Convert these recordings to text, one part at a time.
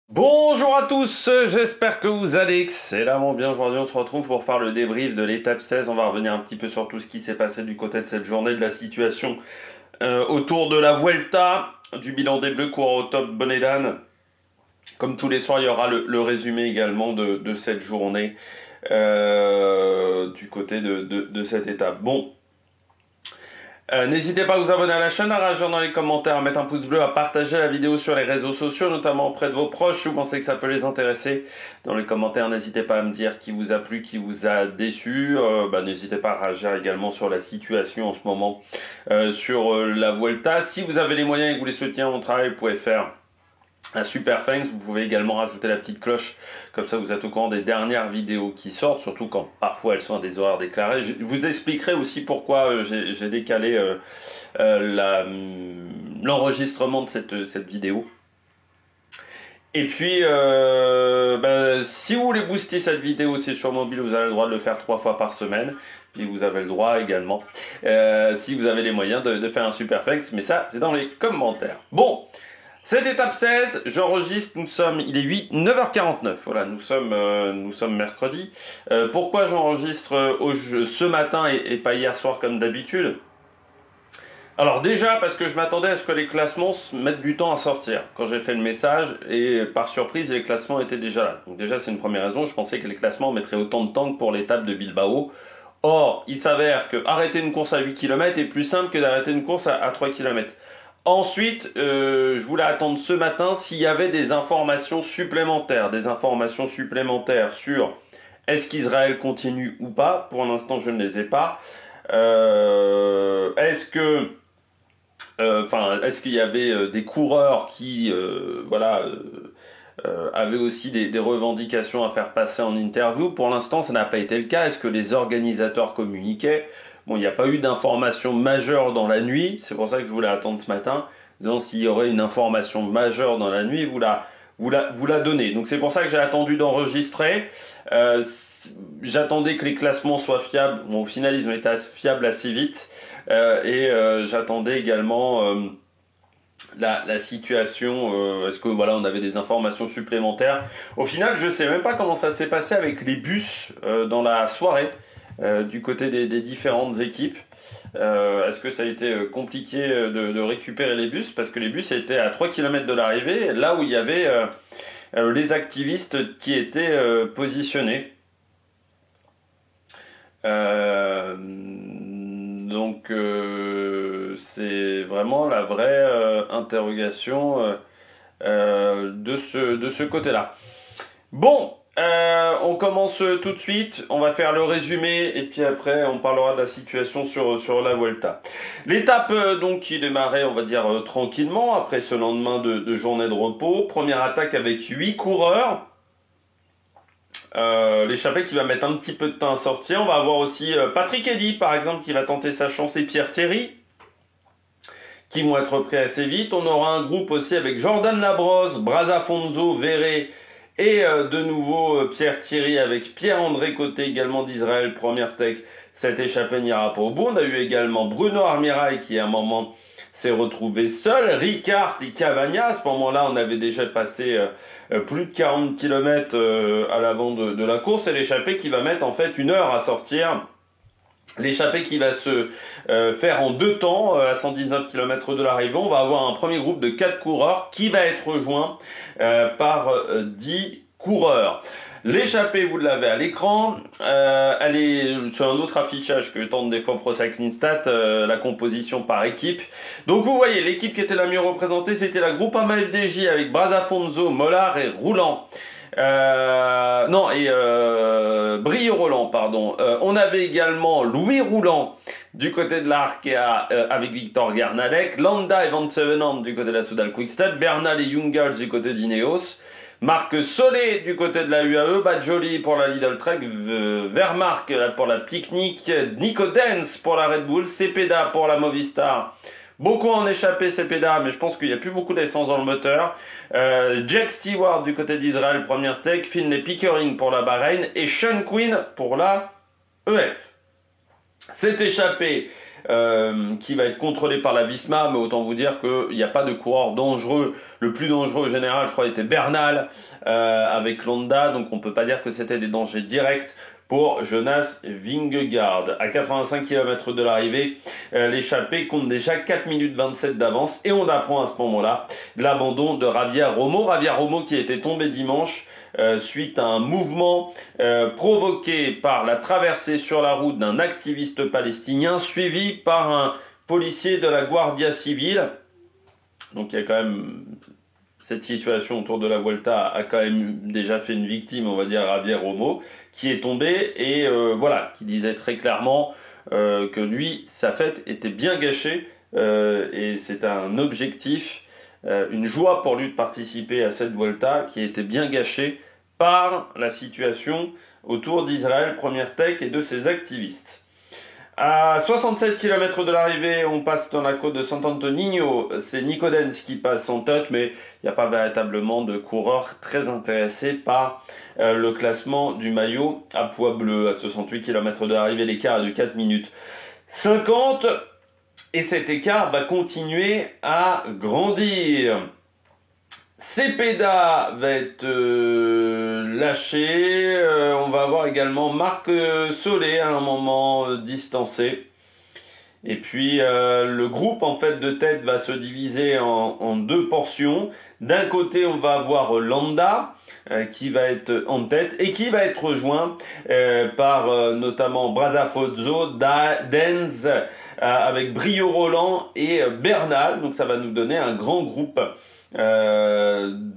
Bonjour à tous, j'espère que vous allez excellemment bien. Aujourd'hui, on se retrouve pour faire le débrief de l'étape 16. On va revenir un petit peu sur tout ce qui s'est passé du côté de cette journée, de la situation autour de la Vuelta, du bilan des Bleus courant au top Bonnedan. Comme tous les soirs, il y aura le résumé également de cette journée du côté de cette étape. Bon. N'hésitez pas à vous abonner à la chaîne, à réagir dans les commentaires, à mettre un pouce bleu, à partager la vidéo sur les réseaux sociaux, notamment auprès de vos proches si vous pensez que ça peut les intéresser. Dans les commentaires, n'hésitez pas à me dire qui vous a plu, qui vous a déçu. N'hésitez pas à réagir également sur la situation en ce moment sur la Vuelta. Si vous avez les moyens et que vous voulez soutenir mon travail, vous pouvez faire un super thanks. Vous pouvez également rajouter la petite cloche, comme ça vous êtes au courant des dernières vidéos qui sortent, surtout quand parfois elles sont à des horaires déclarés. Je vous expliquerai aussi pourquoi j'ai décalé l'enregistrement de cette vidéo. Et puis, si vous voulez booster cette vidéo, c'est sur mobile, vous avez le droit de le faire 3 fois par semaine. Puis vous avez le droit également, si vous avez les moyens, de faire un super thanks. Mais ça, c'est dans les commentaires. Bon. Cette étape 16, j'enregistre, il est 9h49, voilà, nous sommes mercredi. Pourquoi j'enregistre ce matin et pas hier soir comme d'habitude? Alors déjà parce que je m'attendais à ce que les classements mettent du temps à sortir quand j'ai fait le message et par surprise les classements étaient déjà là. Donc déjà c'est une première raison, je pensais que les classements mettraient autant de temps que pour l'étape de Bilbao. Or, il s'avère que arrêter une course à 8 km est plus simple que d'arrêter une course à 3 km. Ensuite, je voulais attendre ce matin s'il y avait des informations supplémentaires sur est-ce qu'Israël continue ou pas. Pour l'instant, je ne les ai pas. Est-ce qu'il y avait des coureurs qui, avaient aussi des revendications à faire passer en interview? Pour l'instant, ça n'a pas été le cas. Est-ce que les organisateurs communiquaient? Bon, il n'y a pas eu d'information majeure dans la nuit, c'est pour ça que je voulais attendre ce matin, disant s'il y aurait une information majeure dans la nuit, vous la donnez. Donc c'est pour ça que j'ai attendu d'enregistrer. J'attendais que les classements soient fiables. Bon, au final, ils ont été fiables assez vite. J'attendais également la situation. Est-ce que on avait des informations supplémentaires? Au final, je sais même pas comment ça s'est passé avec les bus dans la soirée. Du côté des différentes équipes. Est-ce que ça a été compliqué de récupérer les bus? Parce que les bus étaient à 3 km de l'arrivée, là où il y avait les activistes qui étaient positionnés. C'est vraiment la vraie interrogation de ce côté-là. Bon, on commence tout de suite, on va faire le résumé et puis après on parlera de la situation sur la Vuelta. L'étape qui démarrait on va dire tranquillement après ce lendemain de journée de repos. Première attaque avec 8 coureurs. L'échappée qui va mettre un petit peu de temps à sortir. On va avoir aussi Patrick Eddy par exemple qui va tenter sa chance et Pierre Thierry qui vont être pris assez vite. On aura un groupe aussi avec Jordan Labrosse, Braz Afonso, Verret et de nouveau Pierre Thierry avec Pierre-André Côté également d'Israël, première tech. Cette échappée n'ira pas au bout. On a eu également Bruno Armirail qui à un moment s'est retrouvé seul. Ricard et Cavagna, à ce moment-là on avait déjà passé plus de 40 km à l'avant de la course. Et l'échappée qui va mettre en fait 1 heure à sortir. L'échappée qui va se faire en 2 temps à 119 km de l'arrivée. On va avoir un premier groupe de 4 coureurs qui va être rejoint par 10 coureurs. L'échappée, vous l'avez à l'écran. Elle est sur un autre affichage que tente des fois Pro Cycling Stat, la composition par équipe. Donc vous voyez, l'équipe qui était la mieux représentée, c'était la Groupama FDJ avec Braz Afonso, Mollard et Roulant. Brieux Roland, pardon. On avait également Louis Roulant du côté de la Arkea avec Victor Gernadec, Landa et Van Sevenant du côté de la Soudal Quickstep, Bernal et Jungels du côté d'Ineos, Marc Solé du côté de la UAE, Badjoli pour la Lidl Trek, Vermark pour la Picnic, Nico Dens pour la Red Bull, Cepeda pour la Movistar. Beaucoup en échappé Cepeda, mais je pense qu'il n'y a plus beaucoup d'essence dans le moteur. Jack Stewart du côté d'Israël, première tech. Finlay Pickering pour la Bahreïn. Et Sean Quinn pour la EF. C'est échappé qui va être contrôlé par la Visma, mais autant vous dire qu'il n'y a pas de coureur dangereux. Le plus dangereux au général, je crois, était Bernal avec Landa, donc on peut pas dire que c'était des dangers directs pour Jonas Vingegaard. À 85 km de l'arrivée, l'échappée compte déjà 4 minutes 27 d'avance et on apprend à ce moment-là de l'abandon de Javier Romo. Javier Romo qui était tombé dimanche suite à un mouvement provoqué par la traversée sur la route d'un activiste palestinien suivi par un policier de la Guardia Civile. Donc il y a quand même... Cette situation autour de la Vuelta a quand même déjà fait une victime, on va dire, Javier Romo, qui est tombé et voilà, qui disait très clairement que lui, sa fête était bien gâchée et c'est un objectif, une joie pour lui de participer à cette Vuelta qui était bien gâchée par la situation autour d'Israël, Première Tech et de ses activistes. À 76 km de l'arrivée, on passe dans la côte de Sant'Antonino. C'est Nico Denz qui passe en tête, mais il n'y a pas véritablement de coureur très intéressé par le classement du maillot à poids bleu. À 68 km de l'arrivée, l'écart est de 4 minutes 50. Et cet écart va continuer à grandir. Cepeda va être lâché. On va avoir également Marc Solé à un moment distancé. Et puis le groupe en fait de tête va se diviser en deux portions. D'un côté, on va avoir Landa qui va être en tête et qui va être rejoint par notamment Brazzafozzo, Denz, avec Brio Roland et Bernal. Donc ça va nous donner un grand groupe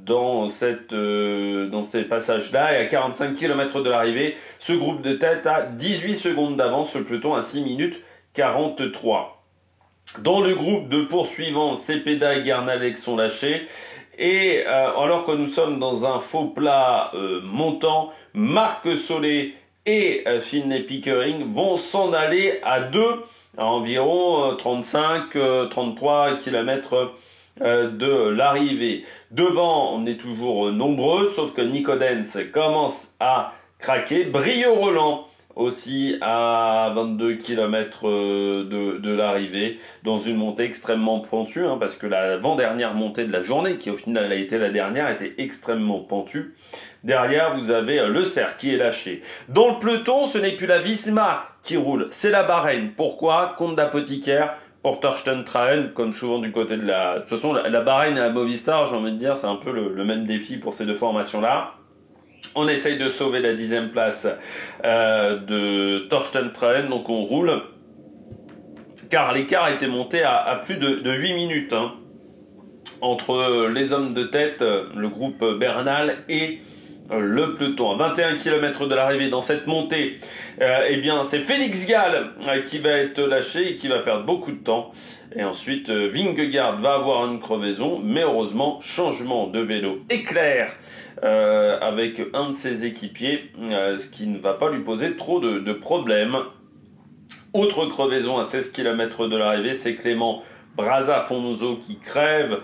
dans ces passages-là. Et à 45 km de l'arrivée, ce groupe de tête a 18 secondes d'avance sur le peloton à 6 minutes 43. Dans le groupe de poursuivants, Cepeda et Guernalec sont lâchés. Et alors que nous sommes dans un faux plat montant, Marc Solé et Finlay Pickering vont s'en aller à deux, à environ 35-33 km de l'arrivée. Devant, on est toujours nombreux, sauf que Nico Denz commence à craquer. Brio Roland aussi à 22 km de l'arrivée, dans une montée extrêmement pentue, parce que l'avant-dernière montée de la journée, qui au final a été la dernière, était extrêmement pentue. Derrière, vous avez le cerf qui est lâché. Dans le peloton, ce n'est plus la Visma qui roule, c'est la Bahreïn. Pourquoi? Compte d'apothicaire pour Torsten Trahen, comme souvent du côté de la... De toute façon, la Bahreïn et la Movistar, j'ai envie de dire, c'est un peu le même défi pour ces deux formations-là. On essaye de sauver la 10e place de Torsten Trahen, donc on roule, car l'écart était monté à plus de 8 minutes entre les hommes de tête, le groupe Bernal et le peloton. À 21 km de l'arrivée dans cette montée, eh bien c'est Félix Gall qui va être lâché et qui va perdre beaucoup de temps. Et ensuite, Vingegaard va avoir une crevaison, mais heureusement, changement de vélo éclair avec un de ses équipiers, ce qui ne va pas lui poser trop de problèmes. Autre crevaison à 16 km de l'arrivée, c'est Clément Brazzafozzo qui crève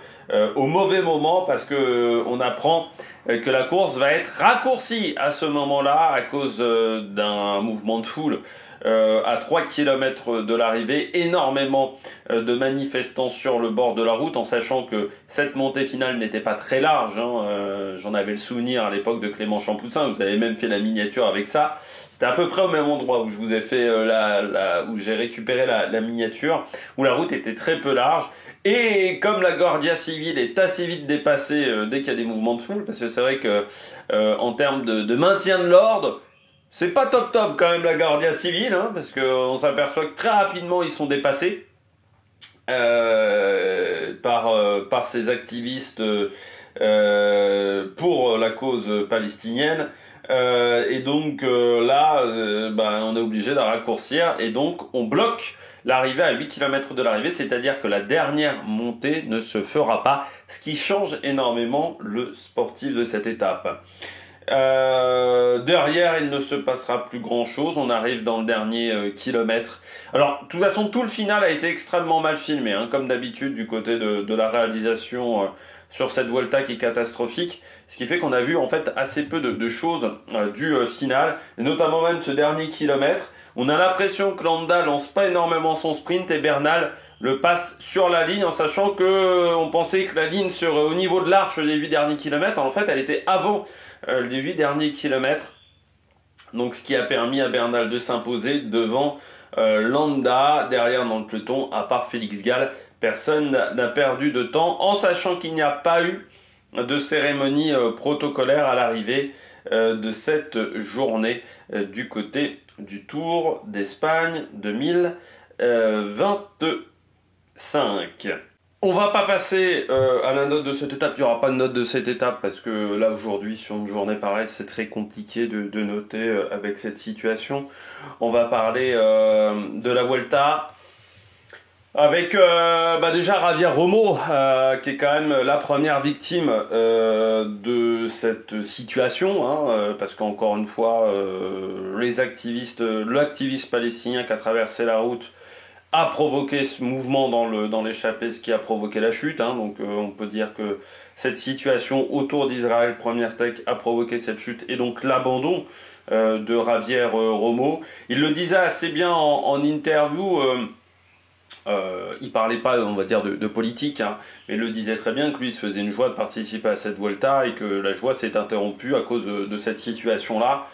au mauvais moment parce que on apprend que la course va être raccourcie à ce moment-là à cause d'un mouvement de foule à 3 km de l'arrivée, énormément de manifestants sur le bord de la route, en sachant que cette montée finale n'était pas très large. J'en avais le souvenir à l'époque de Clément Champoussin, vous avez même fait la miniature avec ça. C'était à peu près au même endroit où je vous ai fait où j'ai récupéré la miniature, où la route était très peu large. Et comme la Guardia Civile est assez vite dépassée dès qu'il y a des mouvements de foule, parce que c'est vrai que en termes de maintien de l'ordre, c'est pas top quand même la Guardia Civile, parce qu'on s'aperçoit que très rapidement ils sont dépassés par ces activistes pour la cause palestinienne. Et donc là, on est obligé de raccourcir et donc on bloque l'arrivée à 8 km de l'arrivée, c'est-à-dire que la dernière montée ne se fera pas, ce qui change énormément le sportif de cette étape. Derrière, il ne se passera plus grand-chose. On arrive dans le dernier kilomètre. Alors, de toute façon, tout le final a été extrêmement mal filmé, comme d'habitude du côté de la réalisation sur cette Vuelta qui est catastrophique, ce qui fait qu'on a vu en fait assez peu de choses du final, et notamment même ce dernier kilomètre. On a l'impression que Landa lance pas énormément son sprint et Bernal le passe sur la ligne en sachant que on pensait que la ligne serait au niveau de l'arche des 8 derniers kilomètres. En fait, elle était avant les 8 derniers kilomètres. Donc, ce qui a permis à Bernal de s'imposer devant Landa. Derrière dans le peloton, à part Félix Gall, personne n'a perdu de temps en sachant qu'il n'y a pas eu de cérémonie protocolaire à l'arrivée de cette journée du côté du Tour d'Espagne 2025. On va pas passer à la note de cette étape, il n'y aura pas de note de cette étape parce que là aujourd'hui sur une journée pareille c'est très compliqué de noter avec cette situation. On va parler de la Vuelta avec déjà Javier Romo qui est quand même la première victime de cette situation parce qu'encore une fois l'activiste palestinien qui a traversé la route a provoqué ce mouvement dans l'échappée, ce qui a provoqué la chute. Donc on peut dire que cette situation autour d'Israël Première Tech a provoqué cette chute et donc l'abandon de Javier Romo. Il le disait assez bien en interview. Il parlait pas, on va dire, de politique, mais il le disait très bien que lui se faisait une joie de participer à cette Vuelta et que la joie s'est interrompue à cause de cette situation-là.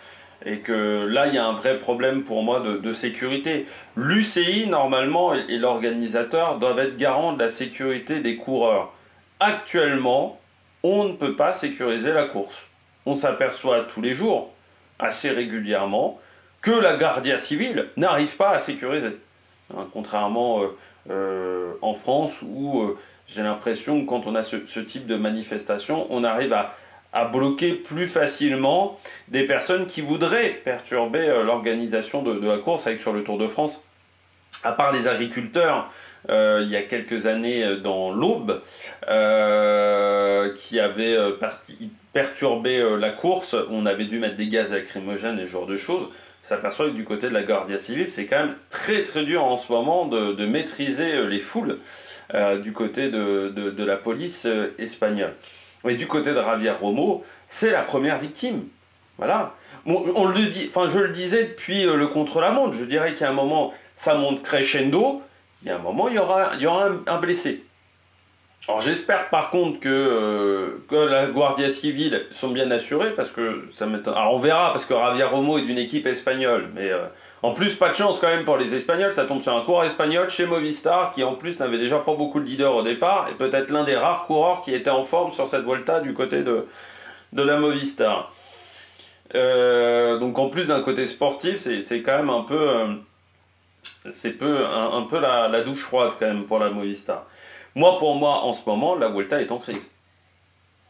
Et que là, il y a un vrai problème pour moi de sécurité. L'UCI, normalement, et l'organisateur doivent être garants de la sécurité des coureurs. Actuellement, on ne peut pas sécuriser la course. On s'aperçoit tous les jours, assez régulièrement, que la Guardia Civile n'arrive pas à sécuriser. Contrairement en France où j'ai l'impression que quand on a ce type de manifestation, on arrive à bloquer plus facilement des personnes qui voudraient perturber l'organisation de la course, avec sur le Tour de France, à part les agriculteurs, il y a quelques années dans l'Aube, qui avaient perturbé la course, on avait dû mettre des gaz lacrymogènes et ce genre de choses. On s'aperçoit que du côté de la Guardia Civile, c'est quand même très très dur en ce moment de maîtriser les foules du côté de la police espagnole. Et du côté de Javier Romo, c'est la première victime. Voilà. On le dit, je le disais depuis le contre-la-montre. Je dirais qu'à un moment, ça monte crescendo. Il y a un moment, il y aura un blessé. Alors j'espère par contre que la Guardia Civile sont bien assurés parce que ça m'étonne. Alors on verra parce que Javier Romo est d'une équipe espagnole, mais en plus pas de chance quand même pour les Espagnols, ça tombe sur un coureur espagnol chez Movistar qui en plus n'avait déjà pas beaucoup de leaders au départ et peut-être l'un des rares coureurs qui était en forme sur cette Vuelta du côté de la Movistar. Donc en plus d'un côté sportif, c'est quand même un peu la douche froide quand même pour la Movistar. Pour moi, en ce moment, la Vuelta est en crise.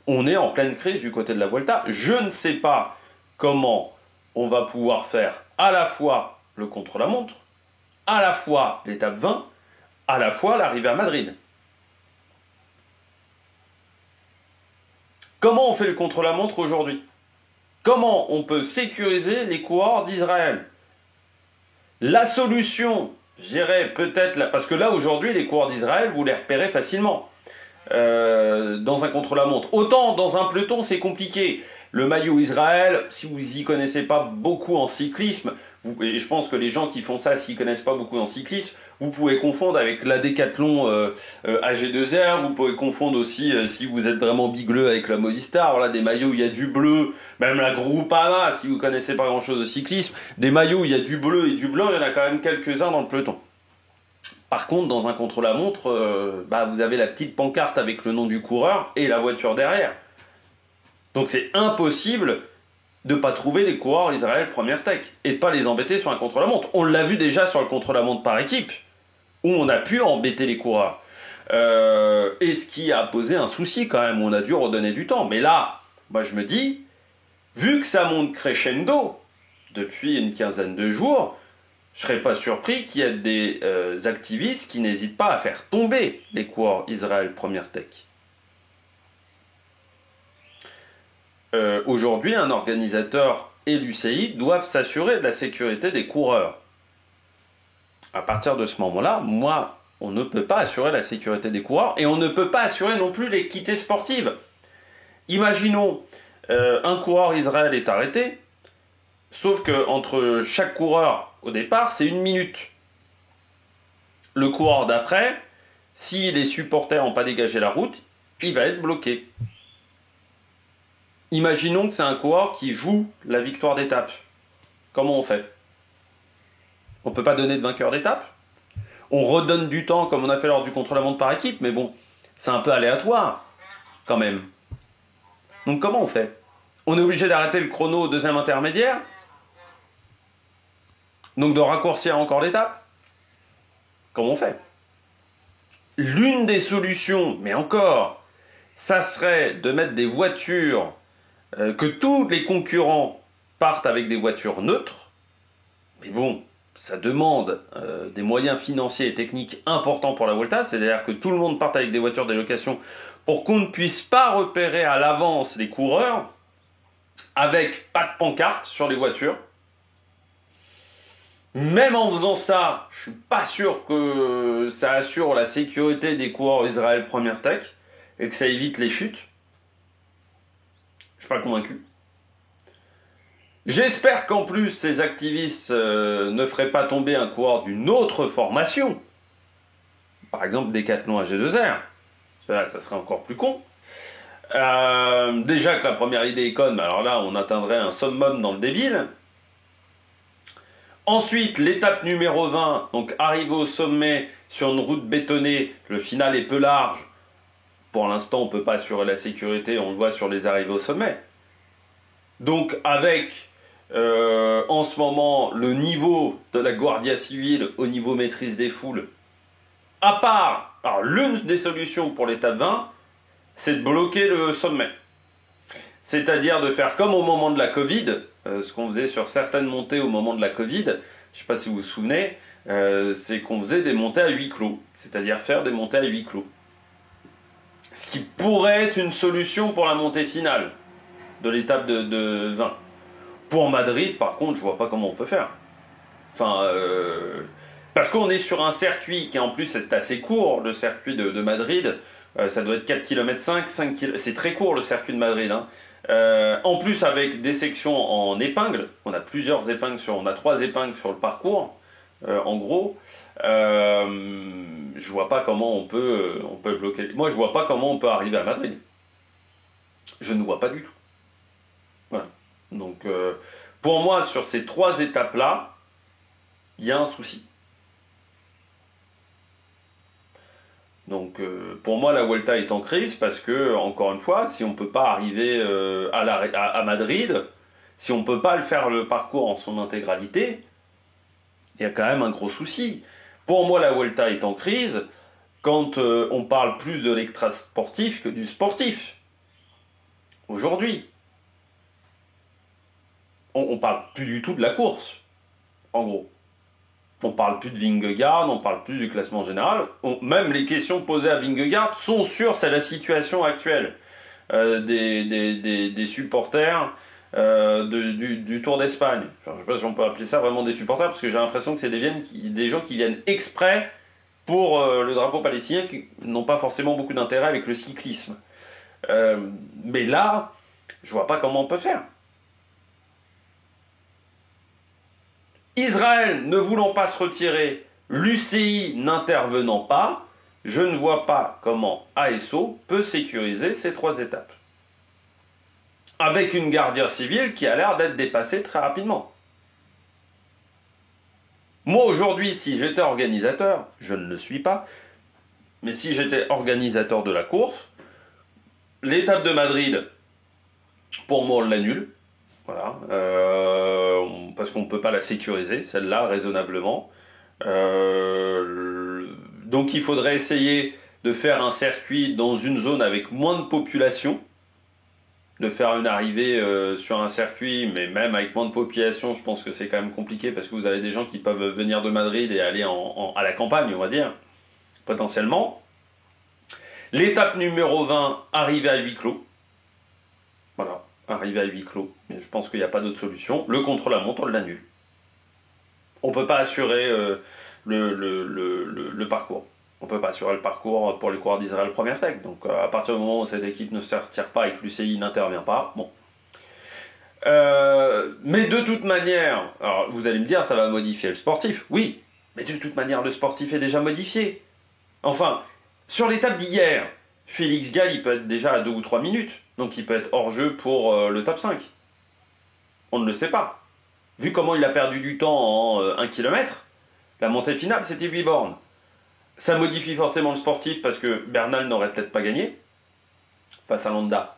On est en pleine crise du côté de la Vuelta. Je ne sais pas comment on va pouvoir faire à la fois le contre-la-montre, à la fois l'étape 20, à la fois l'arrivée à Madrid. Comment on fait le contre-la-montre aujourd'hui? Comment on peut sécuriser les coureurs d'Israël? La solution, je dirais peut-être, parce que là aujourd'hui les coureurs d'Israël, vous les repérez facilement dans un contre-la-montre. Autant dans un peloton c'est compliqué. Le maillot Israël, si vous y connaissez pas beaucoup en cyclisme, et je pense que les gens qui font ça, s'ils connaissent pas beaucoup en cyclisme, vous pouvez confondre avec la Décathlon AG2R, vous pouvez confondre aussi, si vous êtes vraiment bigleux, avec la Movistar, voilà, des maillots où il y a du bleu, même la Groupama, si vous connaissez pas grand chose de cyclisme, des maillots où il y a du bleu et du blanc, il y en a quand même quelques-uns dans le peloton. Par contre, dans un contre-la-montre, vous avez la petite pancarte avec le nom du coureur et la voiture derrière. Donc c'est impossible de ne pas trouver les coureurs Israël Première Tech et de ne pas les embêter sur un contre-la-montre. On l'a vu déjà sur le contre-la-montre par équipe, où on a pu embêter les coureurs. Et ce qui a posé un souci quand même, on a dû redonner du temps. Mais là, moi je me dis, vu que ça monte crescendo depuis une quinzaine de jours, je ne serais pas surpris qu'il y ait des activistes qui n'hésitent pas à faire tomber les coureurs Israël Première Tech. Aujourd'hui, un organisateur et l'UCI doivent s'assurer de la sécurité des coureurs. À partir de ce moment-là, moi, on ne peut pas assurer la sécurité des coureurs et on ne peut pas assurer non plus l'équité sportive. Imaginons, un coureur Israël est arrêté, sauf que entre chaque coureur au départ, c'est 1 minute. Le coureur d'après, si les supporters n'ont pas dégagé la route, il va être bloqué. Imaginons que c'est un coureur qui joue la victoire d'étape. Comment on fait? On ne peut pas donner de vainqueur d'étape. On redonne du temps comme on a fait lors du contre-la-montre par équipe, mais bon, c'est un peu aléatoire quand même. Donc comment on fait? On est obligé d'arrêter le chrono au deuxième intermédiaire? Donc de raccourcir encore l'étape? Comment on fait? L'une des solutions, mais encore, ça serait de mettre des voitures, que tous les concurrents partent avec des voitures neutres. Mais bon, ça demande des moyens financiers et techniques importants pour la Vuelta, c'est-à-dire que tout le monde parte avec des voitures de location pour qu'on ne puisse pas repérer à l'avance les coureurs, avec pas de pancarte sur les voitures. Même en faisant ça, je suis pas sûr que ça assure la sécurité des coureurs Israël Première Tech et que ça évite les chutes. Je suis pas convaincu. J'espère qu'en plus ces activistes ne feraient pas tomber un coureur d'une autre formation. Par exemple Decathlon AG2R. Là, ça serait encore plus con. Déjà que la première idée est conne, mais alors là on atteindrait un summum dans le débile. Ensuite, l'étape numéro 20, donc arriver au sommet sur une route bétonnée, le final est peu large. Pour l'instant, on ne peut pas assurer la sécurité, on le voit sur les arrivées au sommet. Donc avec, en ce moment, le niveau de la Guardia Civile au niveau maîtrise des foules, à part, alors l'une des solutions pour l'étape 20, c'est de bloquer le sommet. C'est-à-dire de faire comme au moment de la Covid, ce qu'on faisait sur certaines montées au moment de la Covid, je ne sais pas si vous vous souvenez, c'est qu'on faisait des montées à huis clos, c'est-à-dire faire des montées à huis clos. Ce qui pourrait être une solution pour la montée finale de l'étape de 20. Pour Madrid, par contre, je vois pas comment on peut faire. Enfin, parce qu'on est sur un circuit qui en plus est assez court, le circuit de Madrid, ça doit être 4,5 km, c'est très court le circuit de Madrid, hein. En plus avec des sections en épingles, on a plusieurs épingles on a 3 épingles sur le parcours, en gros, je vois pas comment on peut bloquer. Moi je vois pas comment on peut arriver à Madrid. Je ne vois pas du tout. Voilà. Donc pour moi sur ces 3 étapes là, il y a un souci. Donc pour moi la Vuelta est en crise parce que, encore une fois, si on ne peut pas arriver à Madrid, si on ne peut pas faire le parcours en son intégralité, il y a quand même un gros souci. Pour moi la Vuelta est en crise quand on parle plus de l'extra-sportif que du sportif. Aujourd'hui, on parle plus du tout de la course, en gros. On parle plus de Vingegaard, on parle plus du classement général. Même les questions posées à Vingegaard sont sur c'est la situation actuelle des supporters du Tour d'Espagne. Je ne sais pas si on peut appeler ça vraiment des supporters, parce que j'ai l'impression que c'est des gens qui viennent exprès pour le drapeau palestinien, qui n'ont pas forcément beaucoup d'intérêt avec le cyclisme. Mais là, je vois pas comment on peut faire. Israël ne voulant pas se retirer, l'UCI n'intervenant pas, je ne vois pas comment ASO peut sécuriser ces 3 étapes. Avec une Guardia Civile qui a l'air d'être dépassée très rapidement. Moi aujourd'hui, si j'étais organisateur, je ne le suis pas, mais si j'étais organisateur de la course, l'étape de Madrid, pour moi on l'annule. Voilà, parce qu'on ne peut pas la sécuriser, celle-là, raisonnablement. Donc il faudrait essayer de faire un circuit dans une zone avec moins de population, de faire une arrivée sur un circuit, mais même avec moins de population, je pense que c'est quand même compliqué, parce que vous avez des gens qui peuvent venir de Madrid et aller à la campagne, on va dire, potentiellement. L'étape numéro 20, arrivée à huis clos. Voilà. Arriver à huis clos, mais je pense qu'il n'y a pas d'autre solution. Le contre-la-montre, on l'annule. On ne peut pas assurer le parcours. On ne peut pas assurer le parcours pour les coureurs d'Israël Première Tech. Donc à partir du moment où cette équipe ne se retire pas et que l'UCI n'intervient pas, bon. Mais de toute manière, alors vous allez me dire, ça va modifier le sportif. Oui, mais de toute manière, le sportif est déjà modifié. Enfin, sur l'étape d'hier, Félix Gall, il peut être déjà à 2 ou 3 minutes. Donc il peut être hors jeu pour le top 5. On ne le sait pas. Vu comment il a perdu du temps en 1 km, la montée finale, c'était 8 bornes. Ça modifie forcément le sportif parce que Bernal n'aurait peut-être pas gagné face à Landa.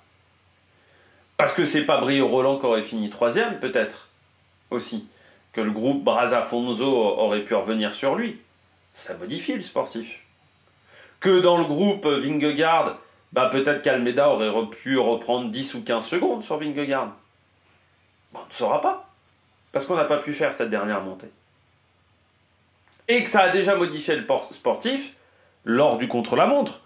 Parce que c'est pas Brio Roland qui aurait fini 3e, peut-être, aussi. Que le groupe Brazafonso aurait pu revenir sur lui. Ça modifie le sportif. Que dans le groupe Vingegaard, peut-être qu'Almeida aurait pu reprendre 10 ou 15 secondes sur Vingegaard. On ne saura pas. Parce qu'on n'a pas pu faire cette dernière montée. Et que ça a déjà modifié le sportif lors du contre-la-montre.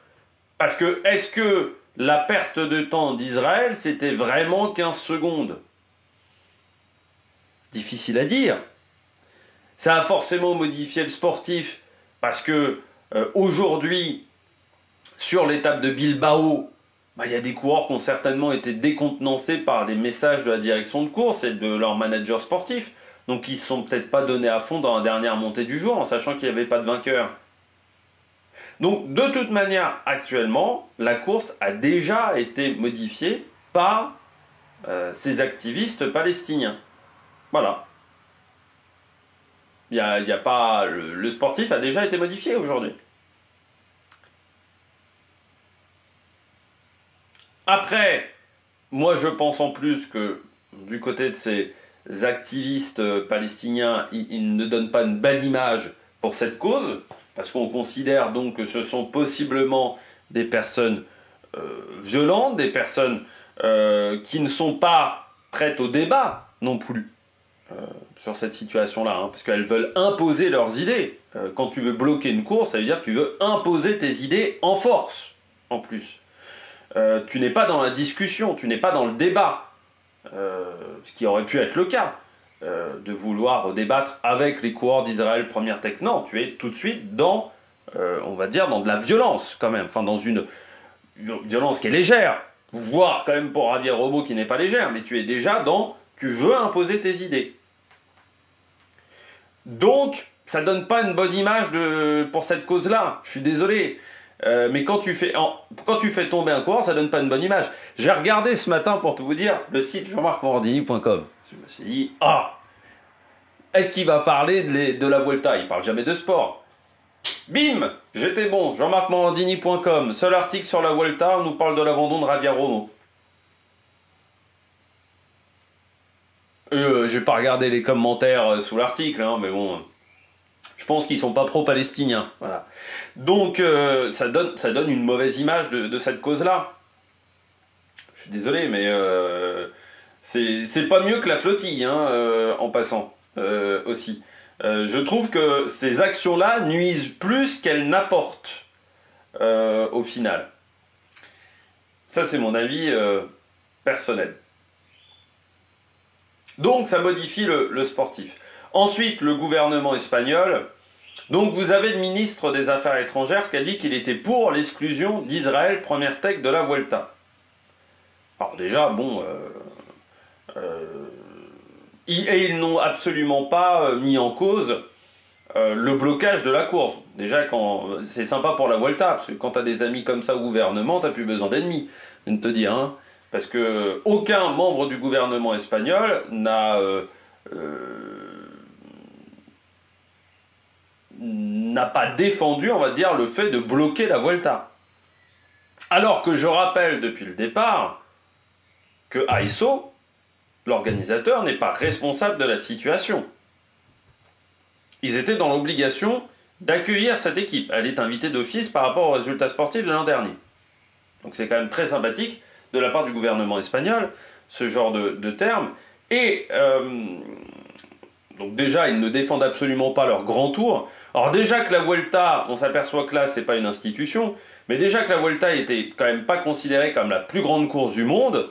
Parce que, est-ce que la perte de temps d'Israël, c'était vraiment 15 secondes? Difficile à dire. Ça a forcément modifié le sportif, parce que aujourd'hui, sur l'étape de Bilbao, il y a des coureurs qui ont certainement été décontenancés par les messages de la direction de course et de leur manager sportif. Donc ils ne se sont peut-être pas donnés à fond dans la dernière montée du jour, en sachant qu'il n'y avait pas de vainqueur. Donc, de toute manière, actuellement, la course a déjà été modifiée par ces activistes palestiniens. Voilà. Il y a pas... Le sportif a déjà été modifié aujourd'hui. Après, moi je pense en plus que du côté de ces activistes palestiniens, ils ne donnent pas une belle image pour cette cause, parce qu'on considère donc que ce sont possiblement des personnes violentes, des personnes qui ne sont pas prêtes au débat non plus sur cette situation-là, parce qu'elles veulent imposer leurs idées. Quand tu veux bloquer une course, ça veut dire que tu veux imposer tes idées en force, en plus. Tu n'es pas dans la discussion, tu n'es pas dans le débat, ce qui aurait pu être le cas. De vouloir débattre avec les coureurs d'Israël Première Tech. Non, tu es tout de suite dans, on va dire, dans de la violence quand même. Enfin, dans une violence qui est légère. Voire quand même pour Javier Robo qui n'est pas légère. Mais tu es déjà dans, tu veux imposer tes idées. Donc, ça donne pas une bonne image pour cette cause-là. Je suis désolé. Mais quand tu fais tomber un coureur, ça donne pas une bonne image. J'ai regardé ce matin, pour tout vous dire, le site jean-marc-morandini.com. Je me suis dit, est-ce qu'il va parler de la Vuelta? Il parle jamais de sport. Bim, j'étais bon, jean-marc-morandini.com. Seul article sur la Vuelta, on nous parle de l'abandon de Javier Romo. J'ai pas regardé les commentaires sous l'article, mais bon... Je pense qu'ils sont pas pro-palestiniens. Voilà. Donc, ça donne une mauvaise image de cette cause-là. Je suis désolé, mais c'est pas mieux que la flottille, en passant, aussi. Je trouve que ces actions-là nuisent plus qu'elles n'apportent, au final. Ça, c'est mon avis personnel. Donc, ça modifie le sportif. Ensuite, le gouvernement espagnol. Donc, vous avez le ministre des Affaires étrangères qui a dit qu'il était pour l'exclusion d'Israël Première Tech de la Vuelta. Alors déjà, bon... et ils n'ont absolument pas mis en cause le blocage de la course. Déjà, c'est sympa pour la Vuelta, parce que quand tu as des amis comme ça au gouvernement, tu n'as plus besoin d'ennemis, je viens de te dire. Parce que aucun membre du gouvernement espagnol n'a pas défendu, on va dire, le fait de bloquer la Vuelta. Alors que je rappelle depuis le départ que AISO, l'organisateur, n'est pas responsable de la situation. Ils étaient dans l'obligation d'accueillir cette équipe. Elle est invitée d'office par rapport aux résultats sportifs de l'an dernier. Donc c'est quand même très sympathique de la part du gouvernement espagnol, ce genre de terme. Et donc déjà, ils ne défendent absolument pas leur grand tour. Alors déjà que la Vuelta, on s'aperçoit que là, c'est pas une institution, mais déjà que la Vuelta était quand même pas considérée comme la plus grande course du monde,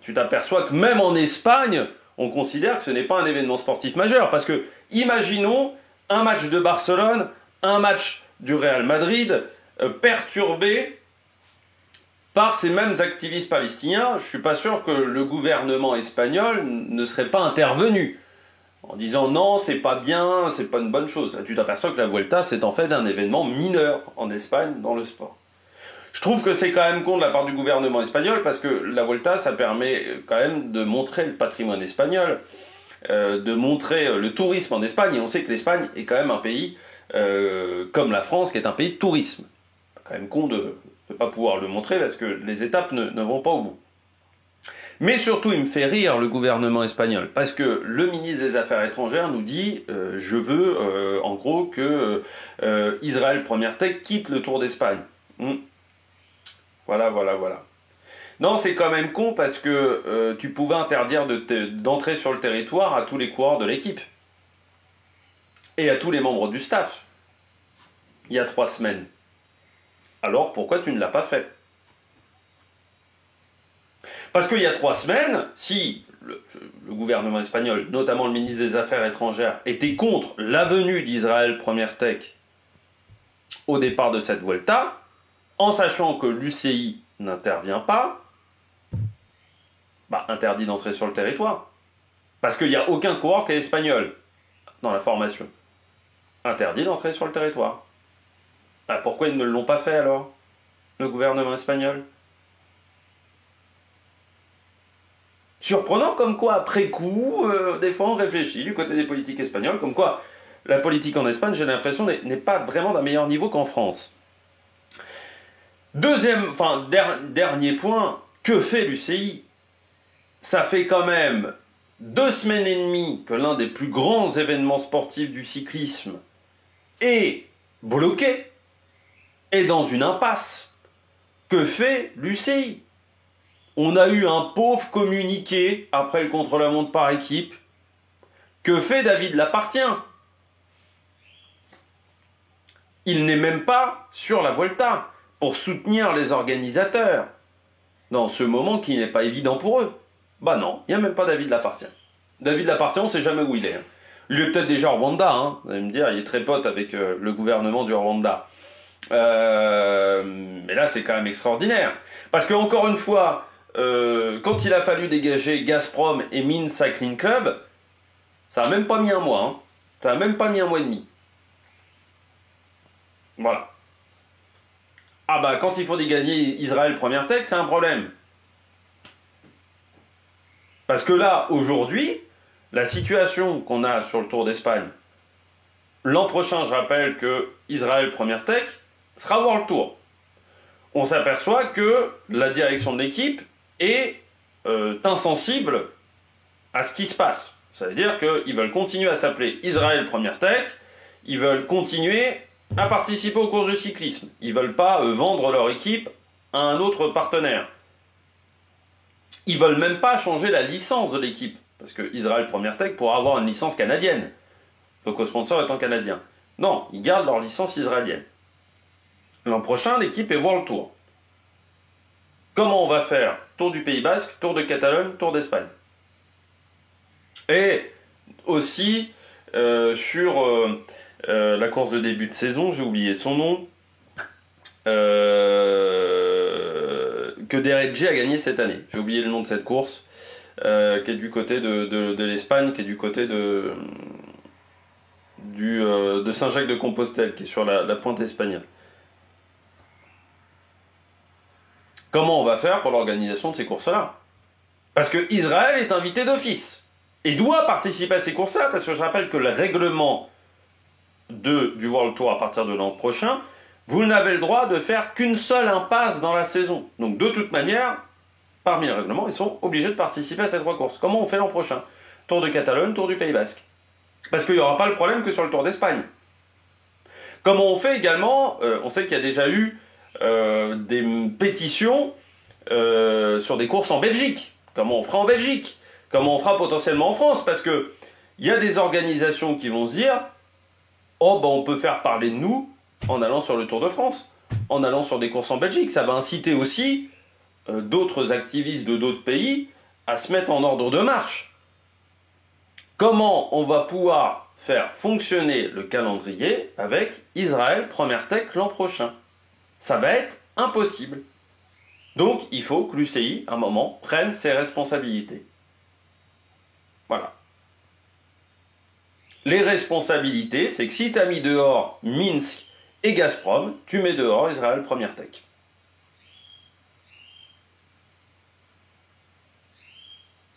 tu t'aperçois que même en Espagne, on considère que ce n'est pas un événement sportif majeur. Parce que, imaginons un match de Barcelone, un match du Real Madrid perturbé par ces mêmes activistes palestiniens. Je suis pas sûr que le gouvernement espagnol ne serait pas intervenu en disant non, c'est pas bien, c'est pas une bonne chose. Tu t'aperçois que la Vuelta, c'est en fait un événement mineur en Espagne dans le sport. Je trouve que c'est quand même con de la part du gouvernement espagnol parce que la Vuelta, ça permet quand même de montrer le patrimoine espagnol, de montrer le tourisme en Espagne. Et on sait que l'Espagne est quand même un pays comme la France, qui est un pays de tourisme. C'est quand même con de ne pas pouvoir le montrer parce que les étapes ne vont pas au bout. Mais surtout, il me fait rire le gouvernement espagnol, parce que le ministre des Affaires étrangères nous dit je veux, en gros, que Israël Première Tech quitte le Tour d'Espagne. Voilà. Non, c'est quand même con, parce que tu pouvais interdire d'entrer sur le territoire à tous les coureurs de l'équipe. Et à tous les membres du staff. Il y a 3 semaines. Alors, pourquoi tu ne l'as pas fait ? Parce qu'il y a 3 semaines, si le gouvernement espagnol, notamment le ministre des Affaires étrangères, était contre la venue d'Israël Première Tech au départ de cette Vuelta, en sachant que l'UCI n'intervient pas, interdit d'entrer sur le territoire. Parce qu'il n'y a aucun coureur qui est espagnol dans la formation. Interdit d'entrer sur le territoire. Pourquoi ils ne l'ont pas fait alors, le gouvernement espagnol ? Surprenant comme quoi, après coup, des fois on réfléchit du côté des politiques espagnoles, comme quoi la politique en Espagne, j'ai l'impression, n'est pas vraiment d'un meilleur niveau qu'en France. Dernier point, que fait l'UCI ? Ça fait quand même 2 semaines et demie que l'un des plus grands événements sportifs du cyclisme est bloqué, est dans une impasse. Que fait l'UCI ? On a eu un pauvre communiqué après le contre-la-montre par équipe. Que fait David Lappartient ? Il n'est même pas sur la Vuelta pour soutenir les organisateurs dans ce moment qui n'est pas évident pour eux. Non, il n'y a même pas David Lappartient. David Lappartient, on ne sait jamais où il est. Il est peut-être déjà au Rwanda, vous allez me dire, il est très pote avec le gouvernement du Rwanda. Mais là, c'est quand même extraordinaire. Parce que, encore une fois, quand il a fallu dégager Gazprom et Minsk Cycling Club, ça n'a même pas mis un mois. Ça n'a même pas mis un mois et demi. Voilà. Quand il faut dégager Israël Première Tech, c'est un problème. Parce que là, aujourd'hui, la situation qu'on a sur le Tour d'Espagne, l'an prochain, je rappelle que Israël Première Tech sera World Tour. On s'aperçoit que la direction de l'équipe est insensible à ce qui se passe. Ça veut dire qu'ils veulent continuer à s'appeler Israël Première Tech, ils veulent continuer à participer aux courses de cyclisme. Ils ne veulent pas vendre leur équipe à un autre partenaire. Ils ne veulent même pas changer la licence de l'équipe, parce que Israël Première Tech pourra avoir une licence canadienne, le co-sponsor étant canadien. Non, ils gardent leur licence israélienne. L'an prochain, l'équipe est World Tour. Comment on va faire ? Tour du Pays Basque, Tour de Catalogne, Tour d'Espagne. Et aussi, sur la course de début de saison, j'ai oublié son nom, que DRG a gagné cette année. J'ai oublié le nom de cette course, qui est du côté de l'Espagne, qui est du côté de Saint-Jacques-de-Compostelle, qui est sur la pointe espagnole. Comment on va faire pour l'organisation de ces courses-là ? Parce que Israël est invité d'office et doit participer à ces courses-là, parce que je rappelle que le règlement du World Tour à partir de l'an prochain, vous n'avez le droit de faire qu'une seule impasse dans la saison. Donc de toute manière, parmi les règlements, ils sont obligés de participer à ces 3 courses. Comment on fait l'an prochain ? Tour de Catalogne, Tour du Pays Basque. Parce qu'il n'y aura pas le problème que sur le Tour d'Espagne. Comment on fait également, on sait qu'il y a déjà eu des pétitions sur des courses en Belgique. Comment on fera en Belgique ? Comment on fera potentiellement en France ? Parce que il y a des organisations qui vont se dire on peut faire parler de nous en allant sur le Tour de France, en allant sur des courses en Belgique. Ça va inciter aussi d'autres activistes de d'autres pays à se mettre en ordre de marche. Comment on va pouvoir faire fonctionner le calendrier avec Israël Première Tech l'an prochain. Ça va être impossible. Donc il faut que l'UCI, à un moment, prenne ses responsabilités. Voilà. Les responsabilités, c'est que si tu as mis dehors Minsk et Gazprom, tu mets dehors Israël Première Tech.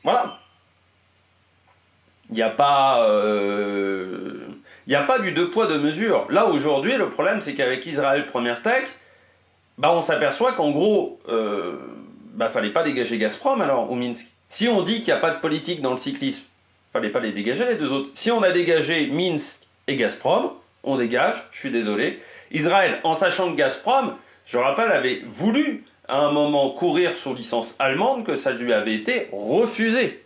Voilà. Il n'y a pas du deux poids deux mesures. Là aujourd'hui, le problème c'est qu'avec Israël Première Tech, on s'aperçoit qu'en gros, fallait pas dégager Gazprom alors au Minsk. Si on dit qu'il n'y a pas de politique dans le cyclisme, fallait pas les dégager les deux autres. Si on a dégagé Minsk et Gazprom, on dégage, je suis désolé. Israël, en sachant que Gazprom, je rappelle, avait voulu à un moment courir sous licence allemande, que ça lui avait été refusé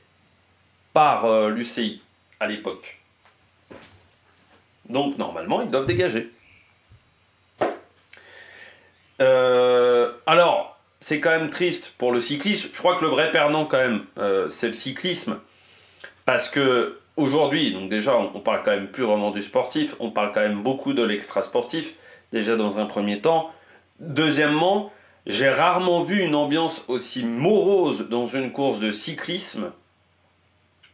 par l'UCI à l'époque. Donc normalement, ils doivent dégager. Alors, c'est quand même triste pour le cyclisme. Je crois que le vrai perdant quand même, c'est le cyclisme. Parce que aujourd'hui, donc déjà, on parle quand même plus vraiment du sportif, on parle quand même beaucoup de l'extra-sportif, déjà dans un premier temps. Deuxièmement, j'ai rarement vu une ambiance aussi morose dans une course de cyclisme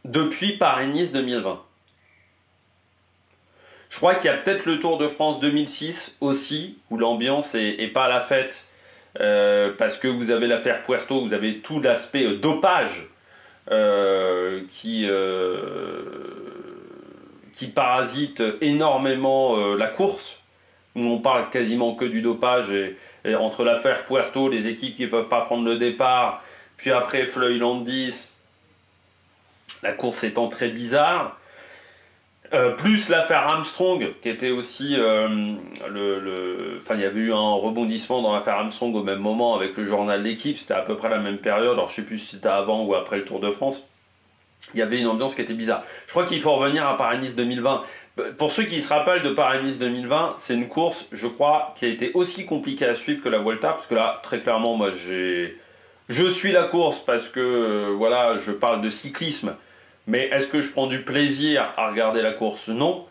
depuis Paris-Nice 2020. Je crois qu'il y a peut-être le Tour de France 2006 aussi, où l'ambiance est pas à la fête, parce que vous avez l'affaire Puerto, vous avez tout l'aspect dopage qui parasite énormément la course, où on parle quasiment que du dopage, et entre l'affaire Puerto, les équipes qui ne peuvent pas prendre le départ, puis après Fleury-Landis, la course étant très bizarre, plus l'affaire Armstrong, qui était aussi il y avait eu un rebondissement dans l'affaire Armstrong au même moment avec le journal L'Équipe, c'était à peu près la même période, alors je sais plus si c'était avant ou après le Tour de France. Il y avait une ambiance qui était bizarre. Je crois qu'il faut revenir à Paris-Nice 2020. Pour ceux qui se rappellent de Paris-Nice 2020, c'est une course, je crois, qui a été aussi compliquée à suivre que la Vuelta, parce que là, très clairement, moi, je suis la course parce que, je parle de cyclisme. Mais est-ce que je prends du plaisir à regarder la course? Non.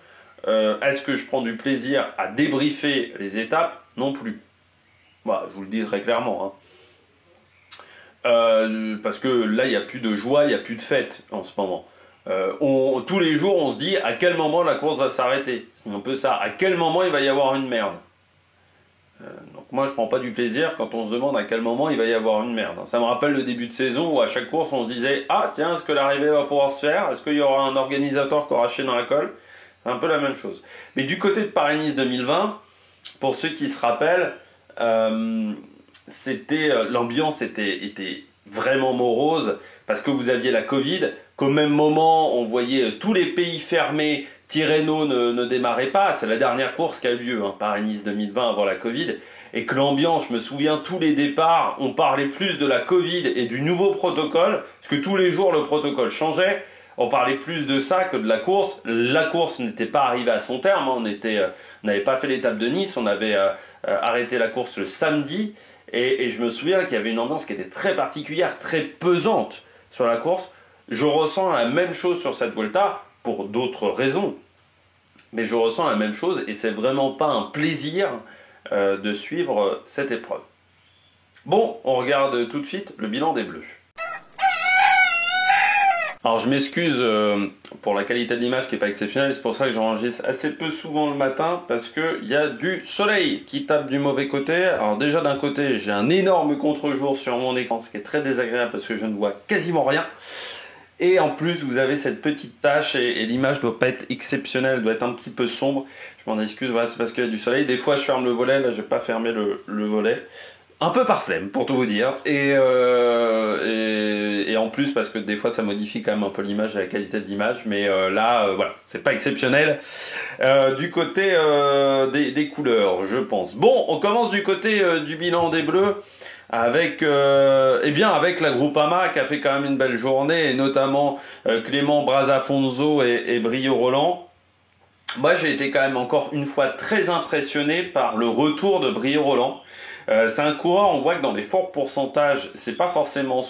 Est-ce que je prends du plaisir à débriefer les étapes? Non plus. Voilà, je vous le dis très clairement. Parce que là, il n'y a plus de joie, il n'y a plus de fête en ce moment. Tous les jours, on se dit à quel moment la course va s'arrêter. C'est un peu ça. À quel moment il va y avoir une merde. Donc moi, je prends pas du plaisir quand on se demande à quel moment il va y avoir une merde. Ça me rappelle le début de saison où à chaque course, on se disait « Ah, tiens, est-ce que l'arrivée va pouvoir se faire? Est-ce qu'il y aura un organisateur qui aura chié dans la colle ?» C'est un peu la même chose. Mais du côté de Paris-Nice 2020, pour ceux qui se rappellent, l'ambiance était vraiment morose parce que vous aviez la Covid, qu'au même moment, on voyait tous les pays fermés. Tirreno ne démarrait pas, c'est la dernière course qui a eu lieu, Paris-Nice 2020 avant la Covid, et que l'ambiance, je me souviens, tous les départs, on parlait plus de la Covid et du nouveau protocole, parce que tous les jours le protocole changeait, on parlait plus de ça que de la course. La course n'était pas arrivée à son terme, on n'avait pas fait l'étape de Nice, on avait arrêté la course le samedi, et je me souviens qu'il y avait une ambiance qui était très particulière, très pesante sur la course. Je ressens la même chose sur cette Vuelta, pour d'autres raisons, mais je ressens la même chose et c'est vraiment pas un plaisir de suivre cette épreuve. Bon, on regarde tout de suite le bilan des Bleus. Alors je m'excuse pour la qualité de l'image qui n'est pas exceptionnelle, c'est pour ça que j'enregistre assez peu souvent le matin, parce qu'il y a du soleil qui tape du mauvais côté. Alors déjà d'un côté, j'ai un énorme contre-jour sur mon écran, ce qui est très désagréable parce que je ne vois quasiment rien. Et en plus, vous avez cette petite tache et l'image doit pas être exceptionnelle, elle doit être un petit peu sombre. Je m'en excuse, voilà, c'est parce qu'il y a du soleil. Des fois, je ferme le volet, là, je vais pas fermer le volet. Un peu par flemme, pour tout vous dire. Et en plus, parce que des fois, ça modifie quand même un peu l'image et la qualité de l'image. Mais voilà, c'est pas exceptionnel. Du côté des couleurs, je pense. Bon, on commence du côté du bilan des Bleus. Avec la Groupama qui a fait quand même une belle journée, et notamment Clément Brazafonso et Brio Roland. Moi, j'ai été quand même encore une fois très impressionné par le retour de Brio Roland. C'est un coureur, on voit que dans les forts pourcentages, c'est pas forcément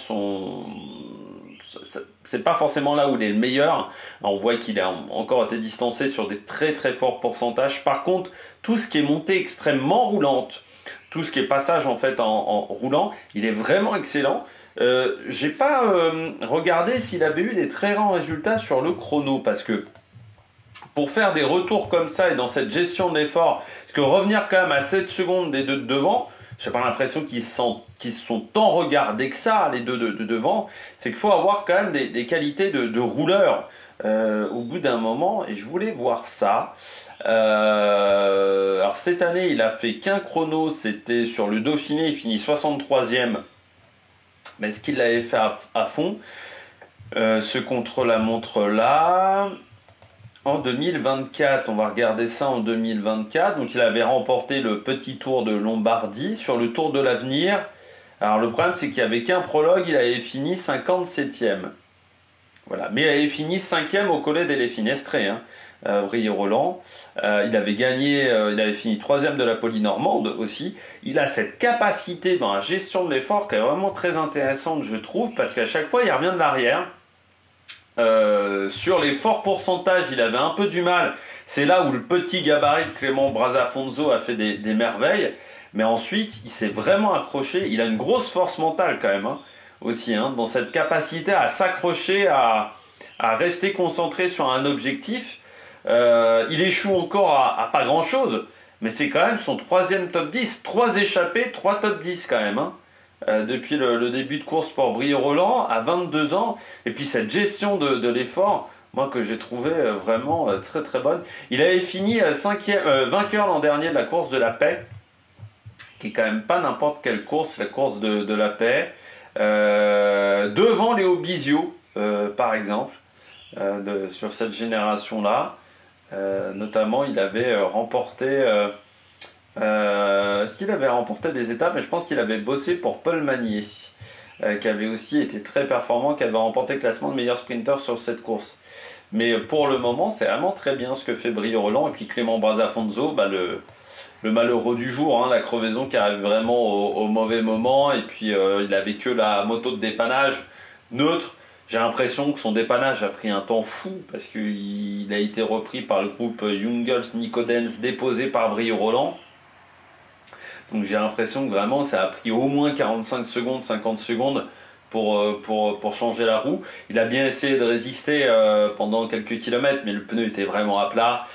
c'est pas forcément là où il est le meilleur. On voit qu'il a encore été distancé sur des très très forts pourcentages. Par contre, tout ce qui est montée extrêmement roulante, tout ce qui est passage en fait en roulant, il est vraiment excellent. J'ai pas regardé s'il avait eu des très grands résultats sur le chrono, parce que pour faire des retours comme ça et dans cette gestion de l'effort, parce que revenir quand même à 7 secondes des deux de devant, j'ai pas l'impression qu'ils se sont tant regardés que ça, les deux de devant. C'est qu'il faut avoir quand même des qualités de rouleur au bout d'un moment. Et je voulais voir ça. Alors cette année, il a fait qu'un chrono. C'était sur le Dauphiné. Il finit 63e. Mais est-ce qu'il l'avait fait à fond ce contre-la-montre là en 2024, on va regarder ça en 2024. Donc il avait remporté le petit Tour de Lombardie sur le Tour de l'Avenir. Alors le problème, c'est qu'il n'y avait qu'un prologue, il avait fini 57e. Voilà, mais il avait fini 5e au Collet delle Finestre, Briey-Roland. Il avait gagné, il avait fini 3e de la Polynormande aussi. Il a cette capacité dans la gestion de l'effort qui est vraiment très intéressante, je trouve, parce qu'à chaque fois, il revient de l'arrière. Sur les forts pourcentages, il avait un peu du mal. C'est là où le petit gabarit de Clément Brazafonso a fait des merveilles. Mais ensuite, il s'est vraiment accroché. Il a une grosse force mentale quand même, aussi, dans cette capacité à s'accrocher, à rester concentré sur un objectif. Il échoue encore à pas grand-chose. Mais c'est quand même son 3e top 10. 3 échappés, 3 top 10 quand même. Depuis le début de course pour Briey-Roland à 22 ans, et puis cette gestion de l'effort, moi que j'ai trouvé vraiment très très bonne. Il avait fini vainqueur l'an dernier de la course de la paix, qui est quand même pas n'importe quelle course, la course de la paix, devant Léo Bizio par exemple, sur cette génération-là. Notamment, il avait remporté... est-ce qu'il avait remporté des étapes? Mais je pense qu'il avait bossé pour Paul Magnier, qui avait aussi été très performant, qui avait remporté le classement de meilleur sprinter sur cette course. Mais pour le moment, c'est vraiment très bien ce que fait Briey-Roland. Et puis Clément Brazafonso, le malheureux du jour, la crevaison qui arrive vraiment au mauvais moment. Et puis il avait que la moto de dépannage neutre. J'ai l'impression que son dépannage a pris un temps fou parce qu'il a été repris par le groupe Jungels Nikodens, déposé par Briey-Roland. Donc j'ai l'impression que vraiment ça a pris au moins 45 secondes, 50 secondes pour changer la roue. Il a bien essayé de résister pendant quelques kilomètres, mais le pneu était vraiment à plat.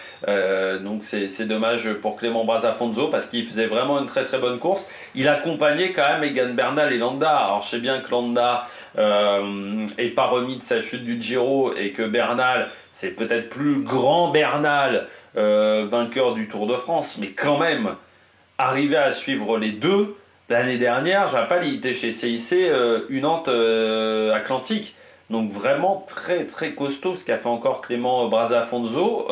Donc c'est dommage pour Clément Brazafonso parce qu'il faisait vraiment une très très bonne course. Il accompagnait quand même Egan Bernal et Landa. Alors je sais bien que Landa est pas remis de sa chute du Giro et que Bernal, c'est peut-être plus grand Bernal, vainqueur du Tour de France, mais quand même... Arriver à suivre les deux, l'année dernière, je rappelle, il était chez CIC Nantes Atlantique. Donc vraiment très très costaud ce qu'a fait encore Clément Brazafonso.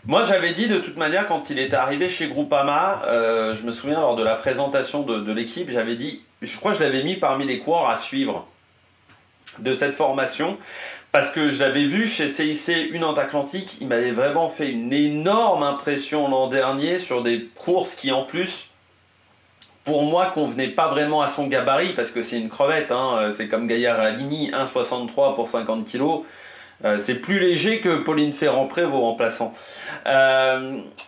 Moi j'avais dit de toute manière quand il était arrivé chez Groupama, je me souviens lors de la présentation de l'équipe, j'avais dit, je crois que je l'avais mis parmi les coureurs à suivre de cette formation. Parce que je l'avais vu chez CIC Nantes Atlantique, il m'avait vraiment fait une énorme impression l'an dernier sur des courses qui en plus, pour moi, convenaient pas vraiment à son gabarit, parce que c'est une crevette, c'est comme Gaillard Alini, 1,63 pour 50 kg. C'est plus léger que Pauline Ferrand-Prévot remplaçant.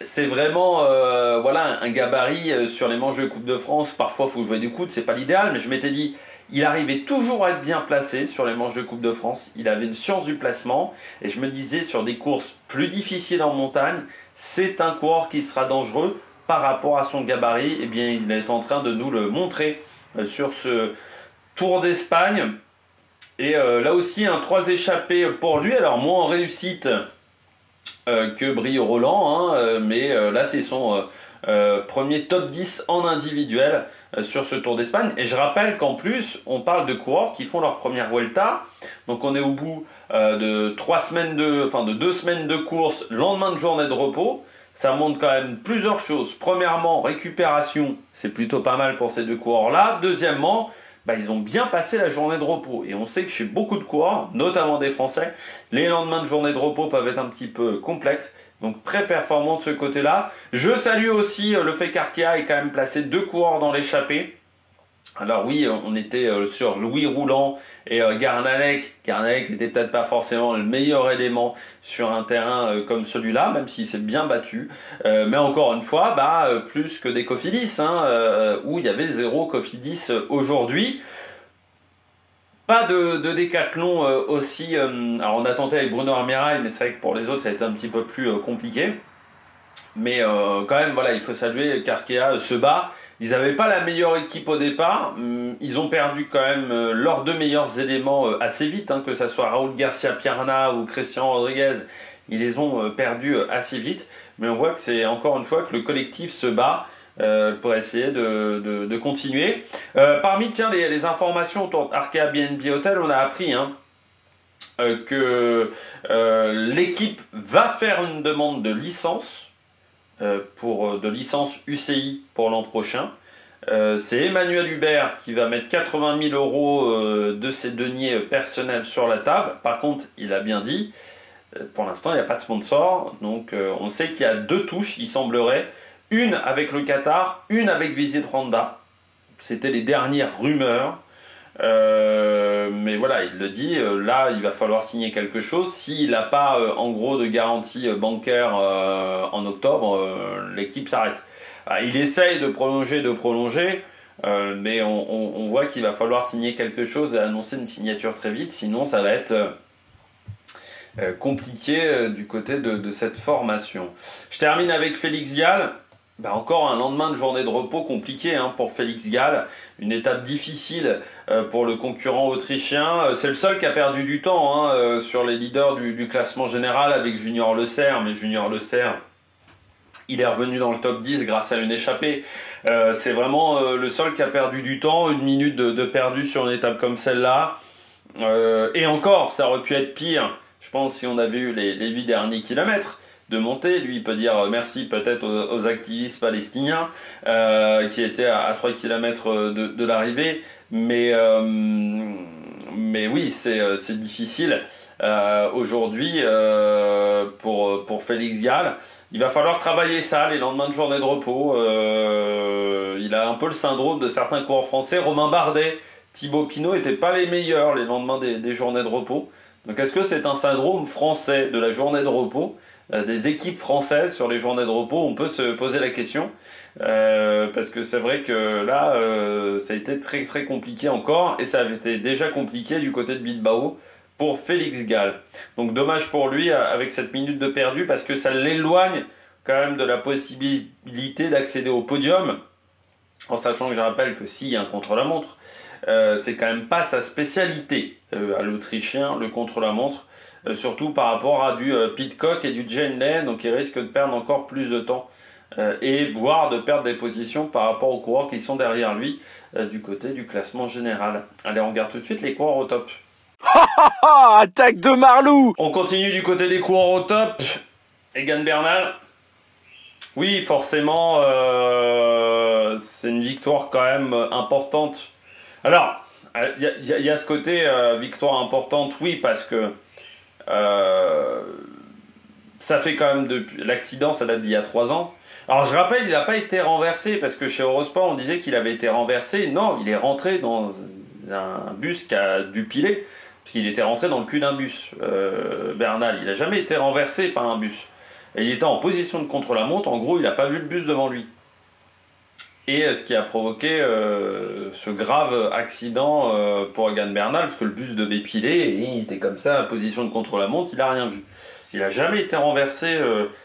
C'est vraiment un gabarit sur les manches de Coupe de France. Parfois, il faut jouer du coude, c'est pas l'idéal, mais je m'étais dit... Il arrivait toujours à être bien placé sur les manches de Coupe de France. Il avait une science du placement. Et je me disais, sur des courses plus difficiles en montagne, c'est un coureur qui sera dangereux par rapport à son gabarit. Eh bien, il est en train de nous le montrer sur ce Tour d'Espagne. Et là aussi, 3 échappés pour lui. Alors, moins en réussite que Briey-Roland. Mais là, c'est son premier top 10 en individuel sur ce Tour d'Espagne. Et je rappelle qu'en plus, on parle de coureurs qui font leur première Vuelta. Donc on est au bout de 2 semaines de course, lendemain de journée de repos. Ça montre quand même plusieurs choses. Premièrement, récupération, c'est plutôt pas mal pour ces deux coureurs-là. Deuxièmement, ils ont bien passé la journée de repos. Et on sait que chez beaucoup de coureurs, notamment des Français, les lendemains de journée de repos peuvent être un petit peu complexes. Donc très performant de ce côté-là. Je salue aussi le fait qu'Arkea ait quand même placé 2 coureurs dans l'échappée. Alors oui, on était sur Louis Roulant et Garnalec. Garnalec n'était peut-être pas forcément le meilleur élément sur un terrain comme celui-là, même s'il s'est bien battu. Mais encore une fois, plus que des Cofidis, où il y avait 0 Cofidis aujourd'hui. Pas de décathlon aussi. Alors on a tenté avec Bruno Armirail, mais c'est vrai que pour les autres ça a été un petit peu plus compliqué. Mais quand même, voilà, il faut saluer qu'Arkea se bat. Ils n'avaient pas la meilleure équipe au départ. Ils ont perdu quand même leurs 2 meilleurs éléments assez vite, que ce soit Raúl Garcia Pierna ou Christian Rodriguez. Ils les ont perdus assez vite. Mais on voit que c'est encore une fois que le collectif se bat pour essayer de continuer. Parmi les informations autour d'Arkea BNB Hotel, on a appris que l'équipe va faire une demande de licence. De licence UCI pour l'an prochain. C'est Emmanuel Hubert qui va mettre 80 000 € de ses deniers personnels sur la table. Par contre, il a bien dit, pour l'instant, il n'y a pas de sponsor. Donc, on sait qu'il y a 2 touches, il semblerait. Une avec le Qatar, une avec Visit Rwanda. C'était les dernières rumeurs. Mais voilà, il le dit, là il va falloir signer quelque chose. S'il n'a pas en gros de garantie bancaire en octobre, l'équipe s'arrête. Il essaye de prolonger, mais on voit qu'il va falloir signer quelque chose et annoncer une signature très vite, sinon ça va être compliqué du côté de cette formation. Je termine avec Félix Gall. Encore un lendemain de journée de repos compliqué pour Félix Gall, une étape difficile pour le concurrent autrichien. C'est le seul qui a perdu du temps sur les leaders du classement général avec Junior Le Serre, mais Junior Le Serre, il est revenu dans le top 10 grâce à une échappée. C'est vraiment le seul qui a perdu du temps, 1 minute de perdu sur une étape comme celle-là. Et encore, ça aurait pu être pire, je pense, si on avait eu les 8 derniers kilomètres de montée. Lui, il peut dire merci peut-être aux activistes palestiniens qui étaient à 3 km de l'arrivée. Mais oui, c'est difficile aujourd'hui pour Félix Gall. Il va falloir travailler ça les lendemains de journée de repos. Il a un peu le syndrome de certains coureurs français. Romain Bardet, Thibaut Pinot n'étaient pas les meilleurs les lendemains des journées de repos. Donc est-ce que c'est un syndrome français de la journée de repos, des équipes françaises sur les journées de repos? On peut se poser la question, parce que c'est vrai que là, ça a été très très compliqué encore, et ça avait été déjà compliqué du côté de Bilbao pour Félix Gall. Donc dommage pour lui avec cette minute de perdu, parce que ça l'éloigne quand même de la possibilité d'accéder au podium, en sachant que je rappelle que s'il y a un contre-la-montre, c'est quand même pas sa spécialité à l'Autrichien, le contre-la-montre, surtout par rapport à du Pidcock et du Jane Lane, donc il risque de perdre encore plus de temps et voire de perdre des positions par rapport aux coureurs qui sont derrière lui du côté du classement général. Allez, on regarde tout de suite les coureurs au top. Attaque de Marlou! On continue du côté des coureurs au top. Egan Bernal. Oui, forcément, c'est une victoire quand même importante. Alors, il y a ce côté victoire importante, oui, parce que ça fait quand même depuis l'accident, ça date d'il y a 3 ans. Alors je rappelle, il n'a pas été renversé, parce que chez Eurosport on disait qu'il avait été renversé. Non, il est rentré dans un bus qui a dû piler, parce qu'il était rentré dans le cul d'un bus. Bernal, il n'a jamais été renversé par un bus. Et il était en position de contre-la-montre, en gros il n'a pas vu le bus devant lui. Et ce qui a provoqué ce grave accident pour Egan Bernal, parce que le bus devait piler, et il était comme ça, en position de contre-la-montre, il n'a rien vu. Il n'a jamais été renversé,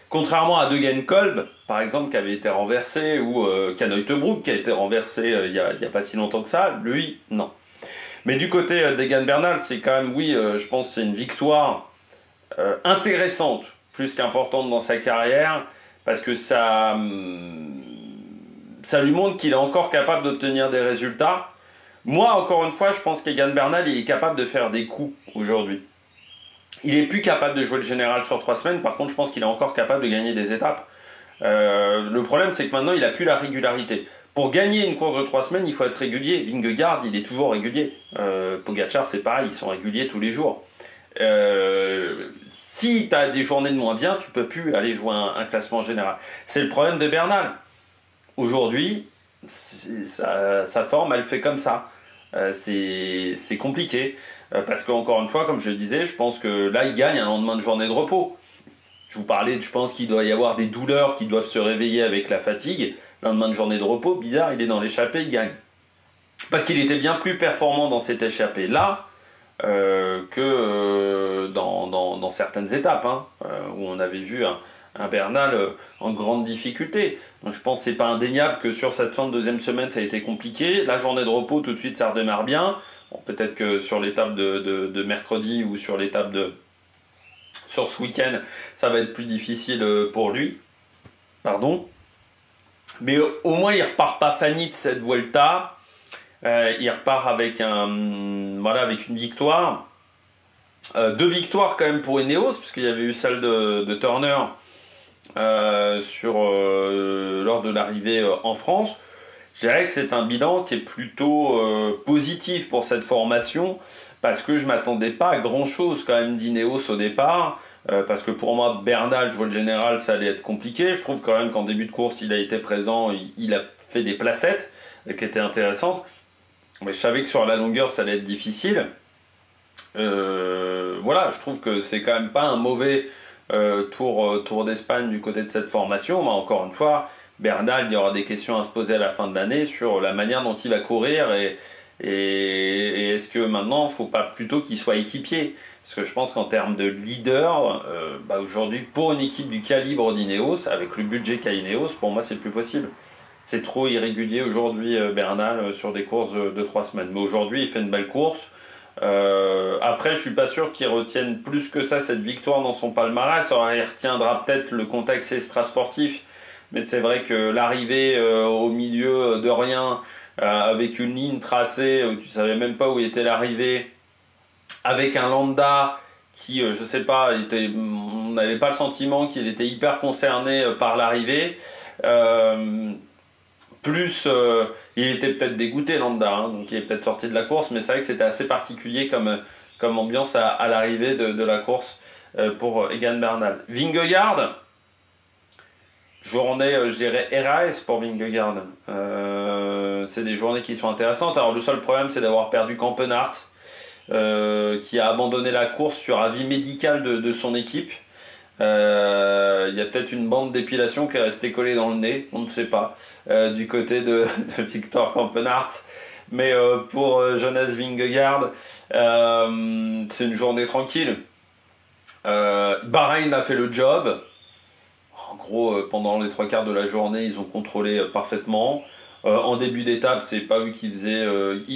contrairement à Degenkolb, par exemple, qui avait été renversé, ou Jan Uijtdebroek, qui a été renversé il n'y a pas si longtemps que ça, lui, non. Mais du côté d'Egan Bernal, c'est quand même, oui, je pense que c'est une victoire intéressante, plus qu'importante dans sa carrière, parce que ça lui montre qu'il est encore capable d'obtenir des résultats. Moi, encore une fois, je pense qu'Egan Bernal, il est capable de faire des coups aujourd'hui. Il est plus capable de jouer le général sur 3 semaines, par contre, je pense qu'il est encore capable de gagner des étapes. Le problème, c'est que maintenant, il n'a plus la régularité. Pour gagner une course de 3 semaines, il faut être régulier. Vingegaard, il est toujours régulier. Pogacar, c'est pareil, ils sont réguliers tous les jours. Si tu as des journées de moins bien, tu peux plus aller jouer un classement général. C'est le problème de Bernal. Aujourd'hui, sa forme, elle fait comme ça. C'est compliqué. Parce qu'encore une fois, comme je le disais, je pense que là, il gagne un lendemain de journée de repos. Je vous parlais, je pense qu'il doit y avoir des douleurs qui doivent se réveiller avec la fatigue. Lendemain de journée de repos, bizarre, il est dans l'échappée, il gagne. Parce qu'il était bien plus performant dans cette échappée-là que dans certaines étapes, hein, où on avait vu un Bernal en grande difficulté. Donc je pense que c'est pas indéniable que sur cette fin de deuxième semaine, ça a été compliqué. La journée de repos, tout de suite, ça redémarre bien. Bon, peut-être que sur l'étape de mercredi ou sur l'étape sur ce week-end, ça va être plus difficile pour lui. Pardon. Mais au moins, il repart pas fanny de cette Vuelta. Il repart avec avec une victoire. 2 victoires quand même pour Ineos, puisqu'il y avait eu celle de Turner lors de l'arrivée en France. Je dirais que c'est un bilan qui est plutôt positif pour cette formation, parce que je m'attendais pas à grand chose quand même d'Ineos au départ, parce que pour moi Bernal, je vois le général, ça allait être compliqué. Je trouve quand même qu'en début de course il a été présent, il a fait des placettes qui étaient intéressantes, mais je savais que sur la longueur ça allait être difficile. Voilà, je trouve que c'est quand même pas un mauvais tour d'Espagne du côté de cette formation, mais encore une fois, Bernal, il y aura des questions à se poser à la fin de l'année sur la manière dont il va courir et est-ce que maintenant, il ne faut pas plutôt qu'il soit équipier? Parce que je pense qu'en termes de leader, aujourd'hui, pour une équipe du calibre d'Ineos, avec le budget qu'a Ineos, pour moi, c'est plus possible. C'est trop irrégulier aujourd'hui, Bernal, sur des courses de 3 semaines. Mais aujourd'hui, il fait une belle course. Après, je suis pas sûr qu'il retienne plus que ça cette victoire dans son palmarès. Alors, il retiendra peut-être le contexte extra-sportif. Mais c'est vrai que l'arrivée au milieu de rien, avec une ligne tracée où tu savais même pas où était l'arrivée, avec un Landa qui, je sais pas, on n'avait pas le sentiment qu'il était hyper concerné par l'arrivée. Il était peut-être dégoûté Landa, hein, donc il est peut-être sorti de la course, mais c'est vrai que c'était assez particulier comme ambiance à l'arrivée de la course pour Egan Bernal. Vingegaard, journée, je dirais RAS pour Vingegaard. C'est des journées qui sont intéressantes. Alors le seul problème, c'est d'avoir perdu Campenart, qui a abandonné la course sur avis médical de son équipe. Il y a peut-être une bande d'épilation qui est restée collée dans le nez, on ne sait pas, du côté de Victor Campenart. Mais pour Jonas Vingegaard, c'est une journée tranquille. Bahreïn a fait le job. En gros, pendant les 3 quarts de la journée, ils ont contrôlé parfaitement. En début d'étape, c'est pas eux qui faisaient,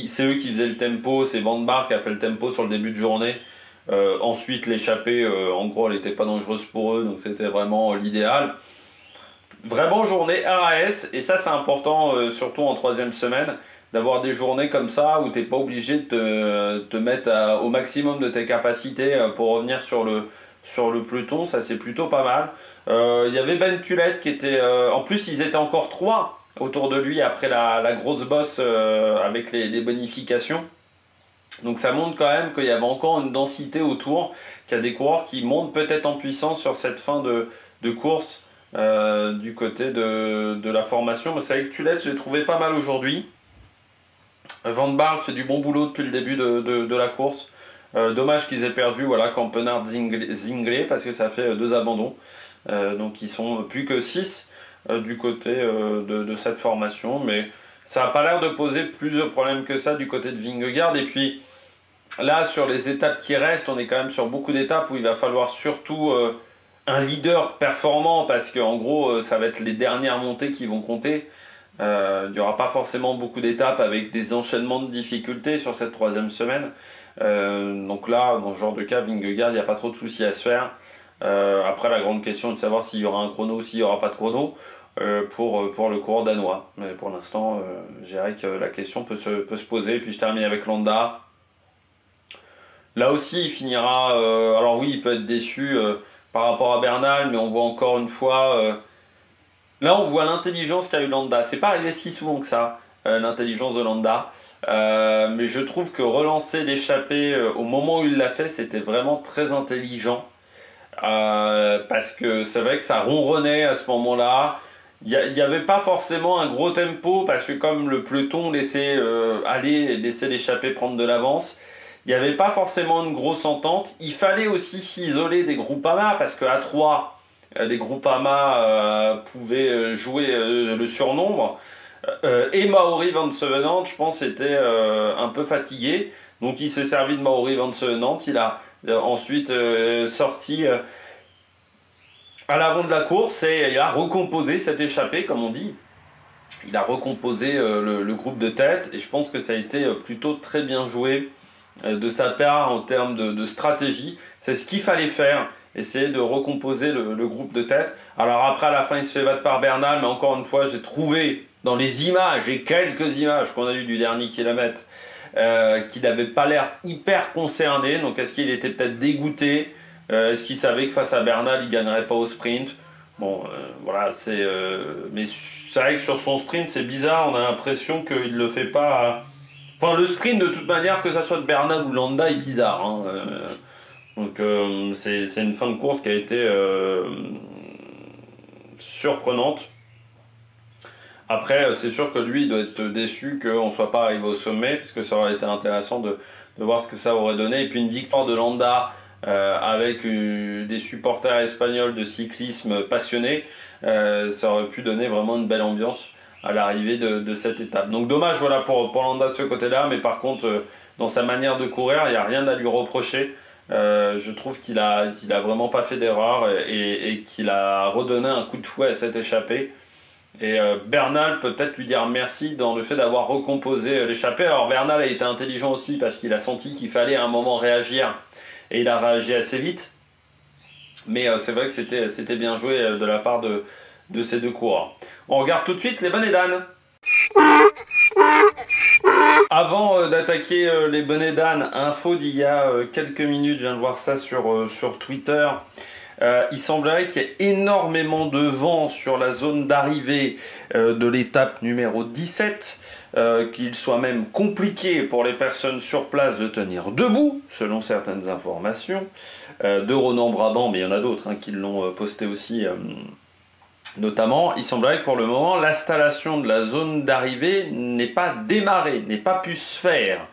c'est eux qui faisaient le tempo. C'est Van Baarle qui a fait le tempo sur le début de journée. Ensuite, l'échappée, en gros, elle n'était pas dangereuse pour eux, donc c'était vraiment l'idéal. Vraiment journée RAS, et ça c'est important, surtout en 3e semaine, d'avoir des journées comme ça où tu n'es pas obligé de te mettre au maximum de tes capacités pour revenir sur le peloton. Ça c'est plutôt pas mal. Il y avait Ben Tullet qui était... en plus, ils étaient encore 3 autour de lui après la grosse bosse avec les bonifications. Donc ça montre quand même qu'il y avait encore une densité autour, qu'il y a des coureurs qui montent peut-être en puissance sur cette fin de course du côté de la formation. Mais c'est vrai que Tullet, je l'ai trouvé pas mal aujourd'hui. Van Baarle fait du bon boulot depuis le début de la course. Dommage qu'ils aient perdu Campenart, Zinglé, parce que ça fait 2 abandons. Donc ils sont plus que 6 du côté de cette formation. Mais ça n'a pas l'air de poser plus de problèmes que ça du côté de Vingegaard. Et puis là, sur les étapes qui restent, on est quand même sur beaucoup d'étapes où il va falloir surtout un leader performant, parce qu'en gros, ça va être les dernières montées qui vont compter. Il n'y aura pas forcément beaucoup d'étapes avec des enchaînements de difficultés sur cette 3e semaine. Donc là, dans ce genre de cas, Vingegaard, il n'y a pas trop de soucis à se faire. Après, la grande question est de savoir s'il y aura un chrono ou s'il n'y aura pas de chrono pour le coureur danois. Mais pour l'instant, je dirais que la question peut se poser. Et puis je termine avec Landa. Là aussi, il finira... alors oui, il peut être déçu par rapport à Bernal, mais on voit encore une fois... là, on voit l'intelligence qu'a eu Landa. C'est pas arrivé si souvent que ça, l'intelligence de Landa. Mais je trouve que relancer l'échappée au moment où il l'a fait, c'était vraiment très intelligent. Parce que c'est vrai que ça ronronnait à ce moment-là. il y avait pas forcément un gros tempo parce que comme le peloton laissait laissait l'échappée prendre de l'avance, il n'y avait pas forcément une grosse entente. Il fallait aussi s'isoler des Groupama parce qu'à 3, les Groupama pouvaient jouer le surnombre. Et Mauri Van Sevenant, je pense, était un peu fatigué. Donc il s'est servi de Mauri Van Sevenant. Il a ensuite sorti à l'avant de la course et il a recomposé cette échappée, comme on dit. Il a recomposé le groupe de tête et je pense que ça a été plutôt très bien joué de sa part en termes de stratégie. C'est ce qu'il fallait faire, essayer de recomposer le groupe de tête. Alors après, à la fin, il se fait battre par Bernal, mais encore une fois, j'ai trouvé dans les images, et quelques images qu'on a eues du dernier kilomètre, qu'il n'avait pas l'air hyper concerné. Donc est-ce qu'il était peut-être dégoûté? Est-ce qu'il savait que face à Bernal, il gagnerait pas au sprint? Bon, voilà, mais c'est vrai que sur son sprint, c'est bizarre. On a l'impression qu'il le fait pas. Enfin, le sprint, de toute manière, que ça soit de Bernal ou Landa, est bizarre. Hein. Donc, c'est une fin de course qui a été surprenante. Après, c'est sûr que lui, il doit être déçu qu'on ne soit pas arrivé au sommet, parce que ça aurait été intéressant de voir ce que ça aurait donné. Et puis, une victoire de Landa avec des supporters espagnols de cyclisme passionnés, ça aurait pu donner vraiment une belle ambiance à l'arrivée de cette étape. Donc dommage voilà pour Landa de ce côté-là, mais par contre dans sa manière de courir, il n'y a rien à lui reprocher. Je trouve qu'il a vraiment pas fait d'erreur et qu'il a redonné un coup de fouet à cette échappée. Et Bernal peut-être lui dire merci dans le fait d'avoir recomposé l'échappée. Alors Bernal a été intelligent aussi parce qu'il a senti qu'il fallait à un moment réagir et il a réagi assez vite. Mais c'est vrai que c'était bien joué de la part de ces deux coureurs. On regarde tout de suite les bonnets d'âne. Avant d'attaquer les bonnets d'âne, info d'il y a quelques minutes, je viens de voir ça sur Twitter. Il semblerait qu'il y ait énormément de vent sur la zone d'arrivée de l'étape numéro 17, qu'il soit même compliqué pour les personnes sur place de tenir debout, selon certaines informations, de Ronan Brabant, mais il y en a d'autres qui l'ont posté aussi. Notamment, il semblerait que pour le moment, l'installation de la zone d'arrivée n'est pas démarrée, n'est pas pu se faire.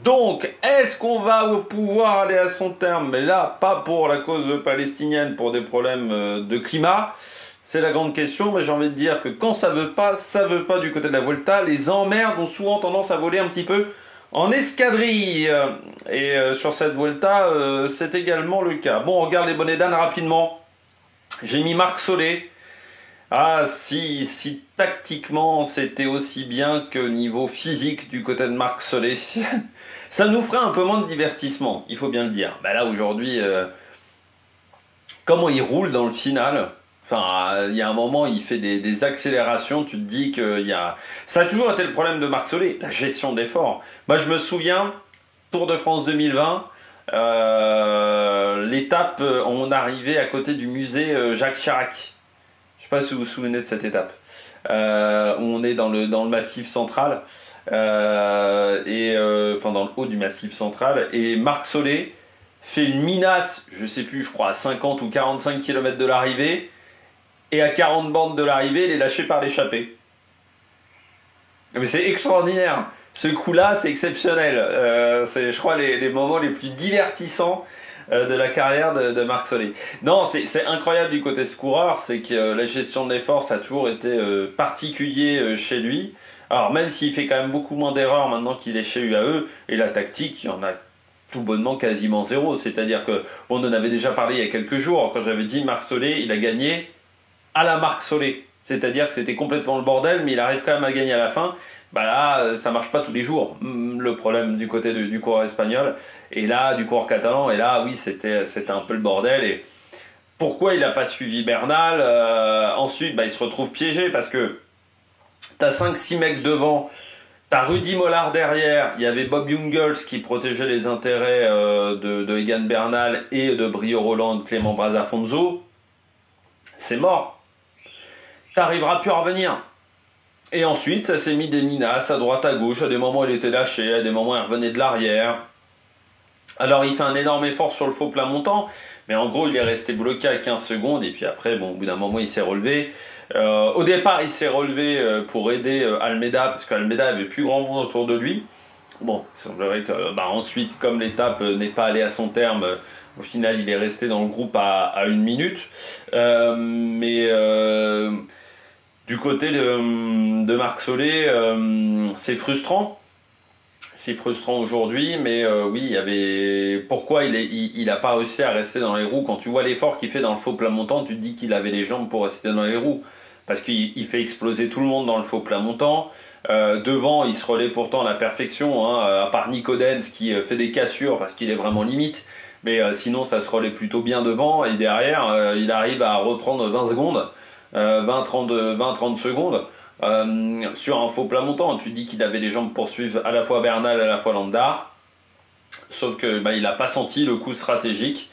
Donc, est-ce qu'on va pouvoir aller à son terme? Mais là, pas pour la cause palestinienne, pour des problèmes de climat. C'est la grande question, mais j'ai envie de dire que quand ça veut pas du côté de la Vuelta. Les emmerdes ont souvent tendance à voler un petit peu en escadrille. Et sur cette Vuelta, c'est également le cas. Bon, on regarde les bonnets d'âne rapidement. J'ai mis Marc Solé. Ah, si tactiquement c'était aussi bien que niveau physique du côté de Marc Solé, ça nous ferait un peu moins de divertissement, il faut bien le dire. Là aujourd'hui, comment il roule dans le final, enfin il y a un moment il fait des accélérations, tu te dis que ça a toujours été le problème de Marc Solé, la gestion d'effort. Moi je me souviens, Tour de France 2020, l'étape on arrivait à côté du musée Jacques Chirac. Je ne sais pas si vous vous souvenez de cette étape, où on est dans le massif central, enfin dans le haut du massif central, et Marc Solé fait une minace, je sais plus, je crois à 50 ou 45 km de l'arrivée, et à 40 bornes de l'arrivée, il est lâché par l'échappée. Mais c'est extraordinaire, ce coup-là c'est exceptionnel, c'est je crois les moments les plus divertissants de la carrière de Marc Solé. Non, c'est incroyable du côté de ce coureur, c'est que la gestion de l'effort, ça a toujours été particulier chez lui. Alors même s'il fait quand même beaucoup moins d'erreurs maintenant qu'il est chez UAE, et la tactique, il y en a tout bonnement quasiment zéro. C'est-à-dire que on en avait déjà parlé il y a quelques jours, quand j'avais dit Marc Solé, il a gagné à la Marc Solé. C'est-à-dire que c'était complètement le bordel, mais il arrive quand même à gagner à la fin. Là, ça marche pas tous les jours. Le problème du côté du coureur espagnol, et là, du coureur catalan, et là, oui, c'était un peu le bordel. Et pourquoi il n'a pas suivi Bernal? Ensuite, il se retrouve piégé parce que t'as 5-6 mecs devant, t'as Rudy Mollard derrière, il y avait Bob Jungels qui protégeait les intérêts de Egan Bernal et de Brio Roland, de Clément Brazafonso. C'est mort. T'arriveras plus à revenir. Et ensuite, ça s'est mis des menaces à droite à gauche. À des moments, il était lâché, à des moments, il revenait de l'arrière. Alors, il fait un énorme effort sur le faux plat montant, mais en gros, il est resté bloqué à 15 secondes. Et puis après, au bout d'un moment, il s'est relevé. Au départ, il s'est relevé pour aider Almeida, parce qu'Almeida avait plus grand monde autour de lui. Bon, il semblerait que ensuite, comme l'étape n'est pas allée à son terme, au final, il est resté dans le groupe à 1 minute. Du côté de Marc Solé, c'est frustrant. C'est frustrant aujourd'hui, mais oui, il y avait. Pourquoi il a pas réussi à rester dans les roues? Quand tu vois l'effort qu'il fait dans le faux plat montant, tu te dis qu'il avait les jambes pour rester dans les roues. Parce qu'il fait exploser tout le monde dans le faux plat montant. Devant, il se relaie pourtant à la perfection, hein, à part Nico Denz qui fait des cassures parce qu'il est vraiment limite. Mais sinon, ça se relaie plutôt bien devant. Et derrière, il arrive à reprendre 20 secondes, 20-30 secondes. Sur un faux plat montant, tu dis qu'il avait les jambes pour suivre à la fois Bernal, à la fois Landa, sauf que il n'a pas senti le coup stratégique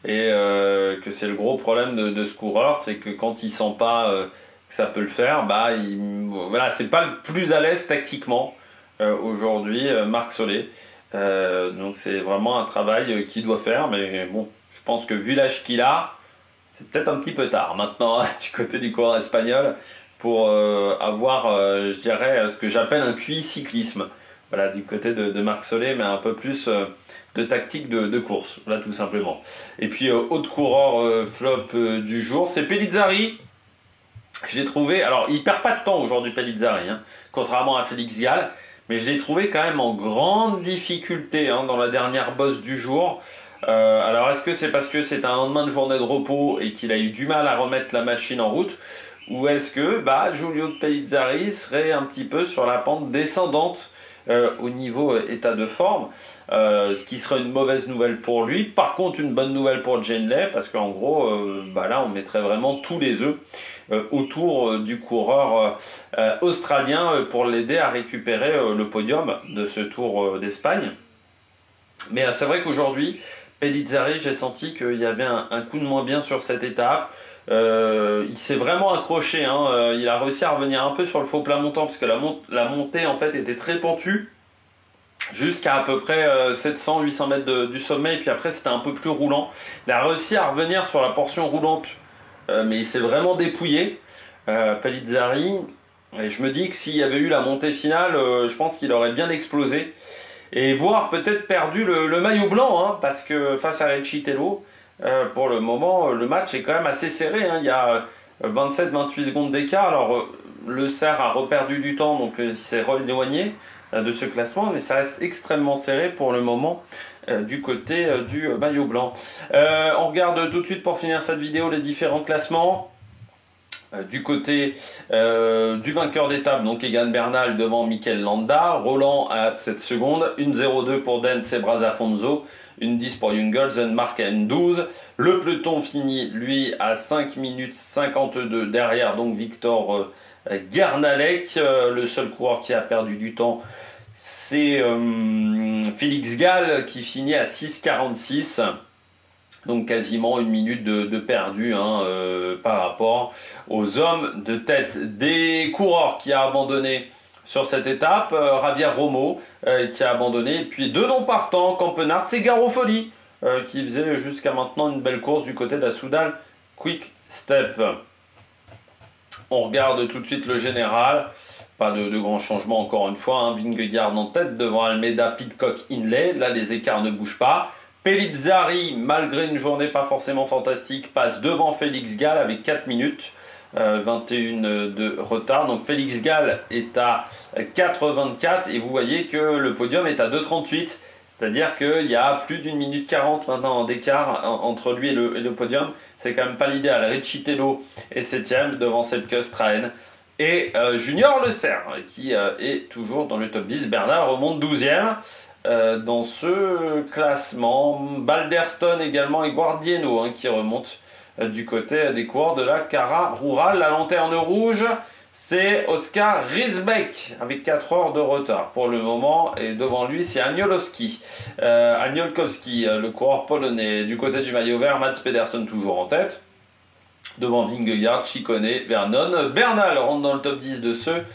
et que c'est le gros problème de ce coureur, c'est que quand il sent pas que ça peut le faire, voilà, c'est pas le plus à l'aise tactiquement aujourd'hui, Marc Solé. Donc c'est vraiment un travail qu'il doit faire, mais bon, je pense que vu l'âge qu'il a, c'est peut-être un petit peu tard maintenant du côté du coureur espagnol pour avoir, je dirais, ce que j'appelle un QI cyclisme. Voilà, du côté de Marc Solé, mais un peu plus de tactique de course, là tout simplement. Et puis, autre coureur flop du jour, c'est Pellizzari. Je l'ai trouvé, alors il perd pas de temps aujourd'hui Pellizzari, hein, contrairement à Félix Gall, mais je l'ai trouvé quand même en grande difficulté dans la dernière bosse du jour. Alors est-ce que c'est parce que c'est un lendemain de journée de repos et qu'il a eu du mal à remettre la machine en route, ou est-ce que Giulio Pellizzari serait un petit peu sur la pente descendante au niveau état de forme, ce qui serait une mauvaise nouvelle pour lui. Par contre, une bonne nouvelle pour Genley, parce qu'en gros, là, on mettrait vraiment tous les œufs autour du coureur australien pour l'aider à récupérer le podium de ce Tour d'Espagne. Mais c'est vrai qu'aujourd'hui, Pellizzari, j'ai senti qu'il y avait un coup de moins bien sur cette étape. Il s'est vraiment accroché, il a réussi à revenir un peu sur le faux plat montant parce que la montée en fait était très pentue jusqu'à à peu près 700-800 mètres du sommet, et puis après c'était un peu plus roulant. Il a réussi à revenir sur la portion roulante, mais il s'est vraiment dépouillé, Pellizzari, et je me dis que s'il y avait eu la montée finale, je pense qu'il aurait bien explosé et voire peut-être perdu le maillot blanc, parce que face à Recitello, pour le moment, le match est quand même assez serré. Il y a 27-28 secondes d'écart. Alors, le Serre a reperdu du temps, donc il s'est éloigné de ce classement, mais ça reste extrêmement serré pour le moment du côté du maillot blanc. On regarde tout de suite pour finir cette vidéo les différents classements. Du côté du vainqueur d'étape, donc Egan Bernal devant Mikel Landa, Roland à 7 secondes, 1,02 pour Denz et Brazafonso, 1,10 pour Jungels, Mark à 1,12. Le peloton finit lui à 5 minutes 52 derrière, donc Victor Guernalec. Le seul coureur qui a perdu du temps, c'est Félix Gall qui finit à 6,46. Donc quasiment 1 minute de perdu par rapport aux hommes de tête. Des coureurs qui a abandonné sur cette étape, Javier Romo qui a abandonné, et puis 2 non partants, Campenard et Garofoli qui faisait jusqu'à maintenant une belle course du côté de la Soudal Quick Step. On regarde tout de suite le général. Pas de grands changements encore une fois. Vingegaard en tête devant Almeida, Pidcock, Hindley. Là les écarts ne bougent pas. Pellizzari, malgré une journée pas forcément fantastique, passe devant Félix Gall avec 4 minutes 21 de retard. Donc Félix Gall est à 4,24 et vous voyez que le podium est à 2,38. C'est-à-dire qu'il y a plus d'1 minute 40 maintenant d'écart entre lui et le podium. C'est quand même pas l'idéal. Recitello est 7ème devant Sepke Strahen et Junior Le Serre qui est toujours dans le top 10. Bernal remonte 12ème. Dans ce classement, Balderston également et Guardieno qui remontent du côté des coureurs de la Cara Rural. La lanterne rouge, c'est Oscar Risbeck avec 4 heures de retard pour le moment, et devant lui c'est Aniolkowski, le coureur polonais. Du côté du maillot vert, Mats Pedersen toujours en tête devant Vingegaard, Ciccone, Vernon. Bernal rentre dans le top 10 de ceux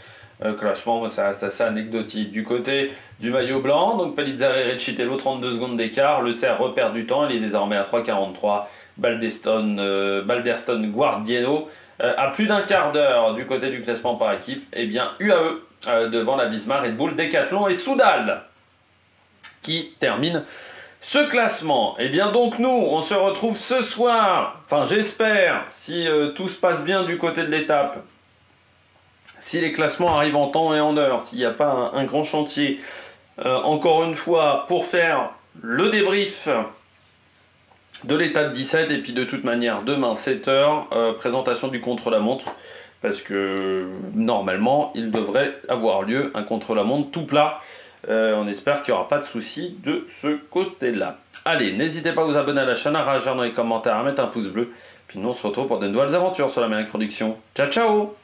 classement, moi, ça reste assez anecdotique. Du côté du maillot blanc, donc Palizzare et Recitello, 32 secondes d'écart. Le CR repère du temps, il est désormais à 3,43. Balderston Guardiano à plus d'un quart d'heure du côté du classement par équipe. Eh bien, UAE devant la Visma, Red Bull, Decathlon et Soudal qui termine ce classement. Et bien donc nous, on se retrouve ce soir, enfin j'espère, si tout se passe bien du côté de l'étape, si les classements arrivent en temps et en heure, s'il n'y a pas un grand chantier, encore une fois, pour faire le débrief de l'étape 17, et puis de toute manière, demain 7h, présentation du contre-la-montre, parce que normalement, il devrait avoir lieu un contre-la-montre tout plat. On espère qu'il n'y aura pas de soucis de ce côté-là. Allez, n'hésitez pas à vous abonner à la chaîne, à réagir dans les commentaires, à mettre un pouce bleu. Puis nous, on se retrouve pour de nouvelles aventures sur l'Amérique Production. Ciao, ciao!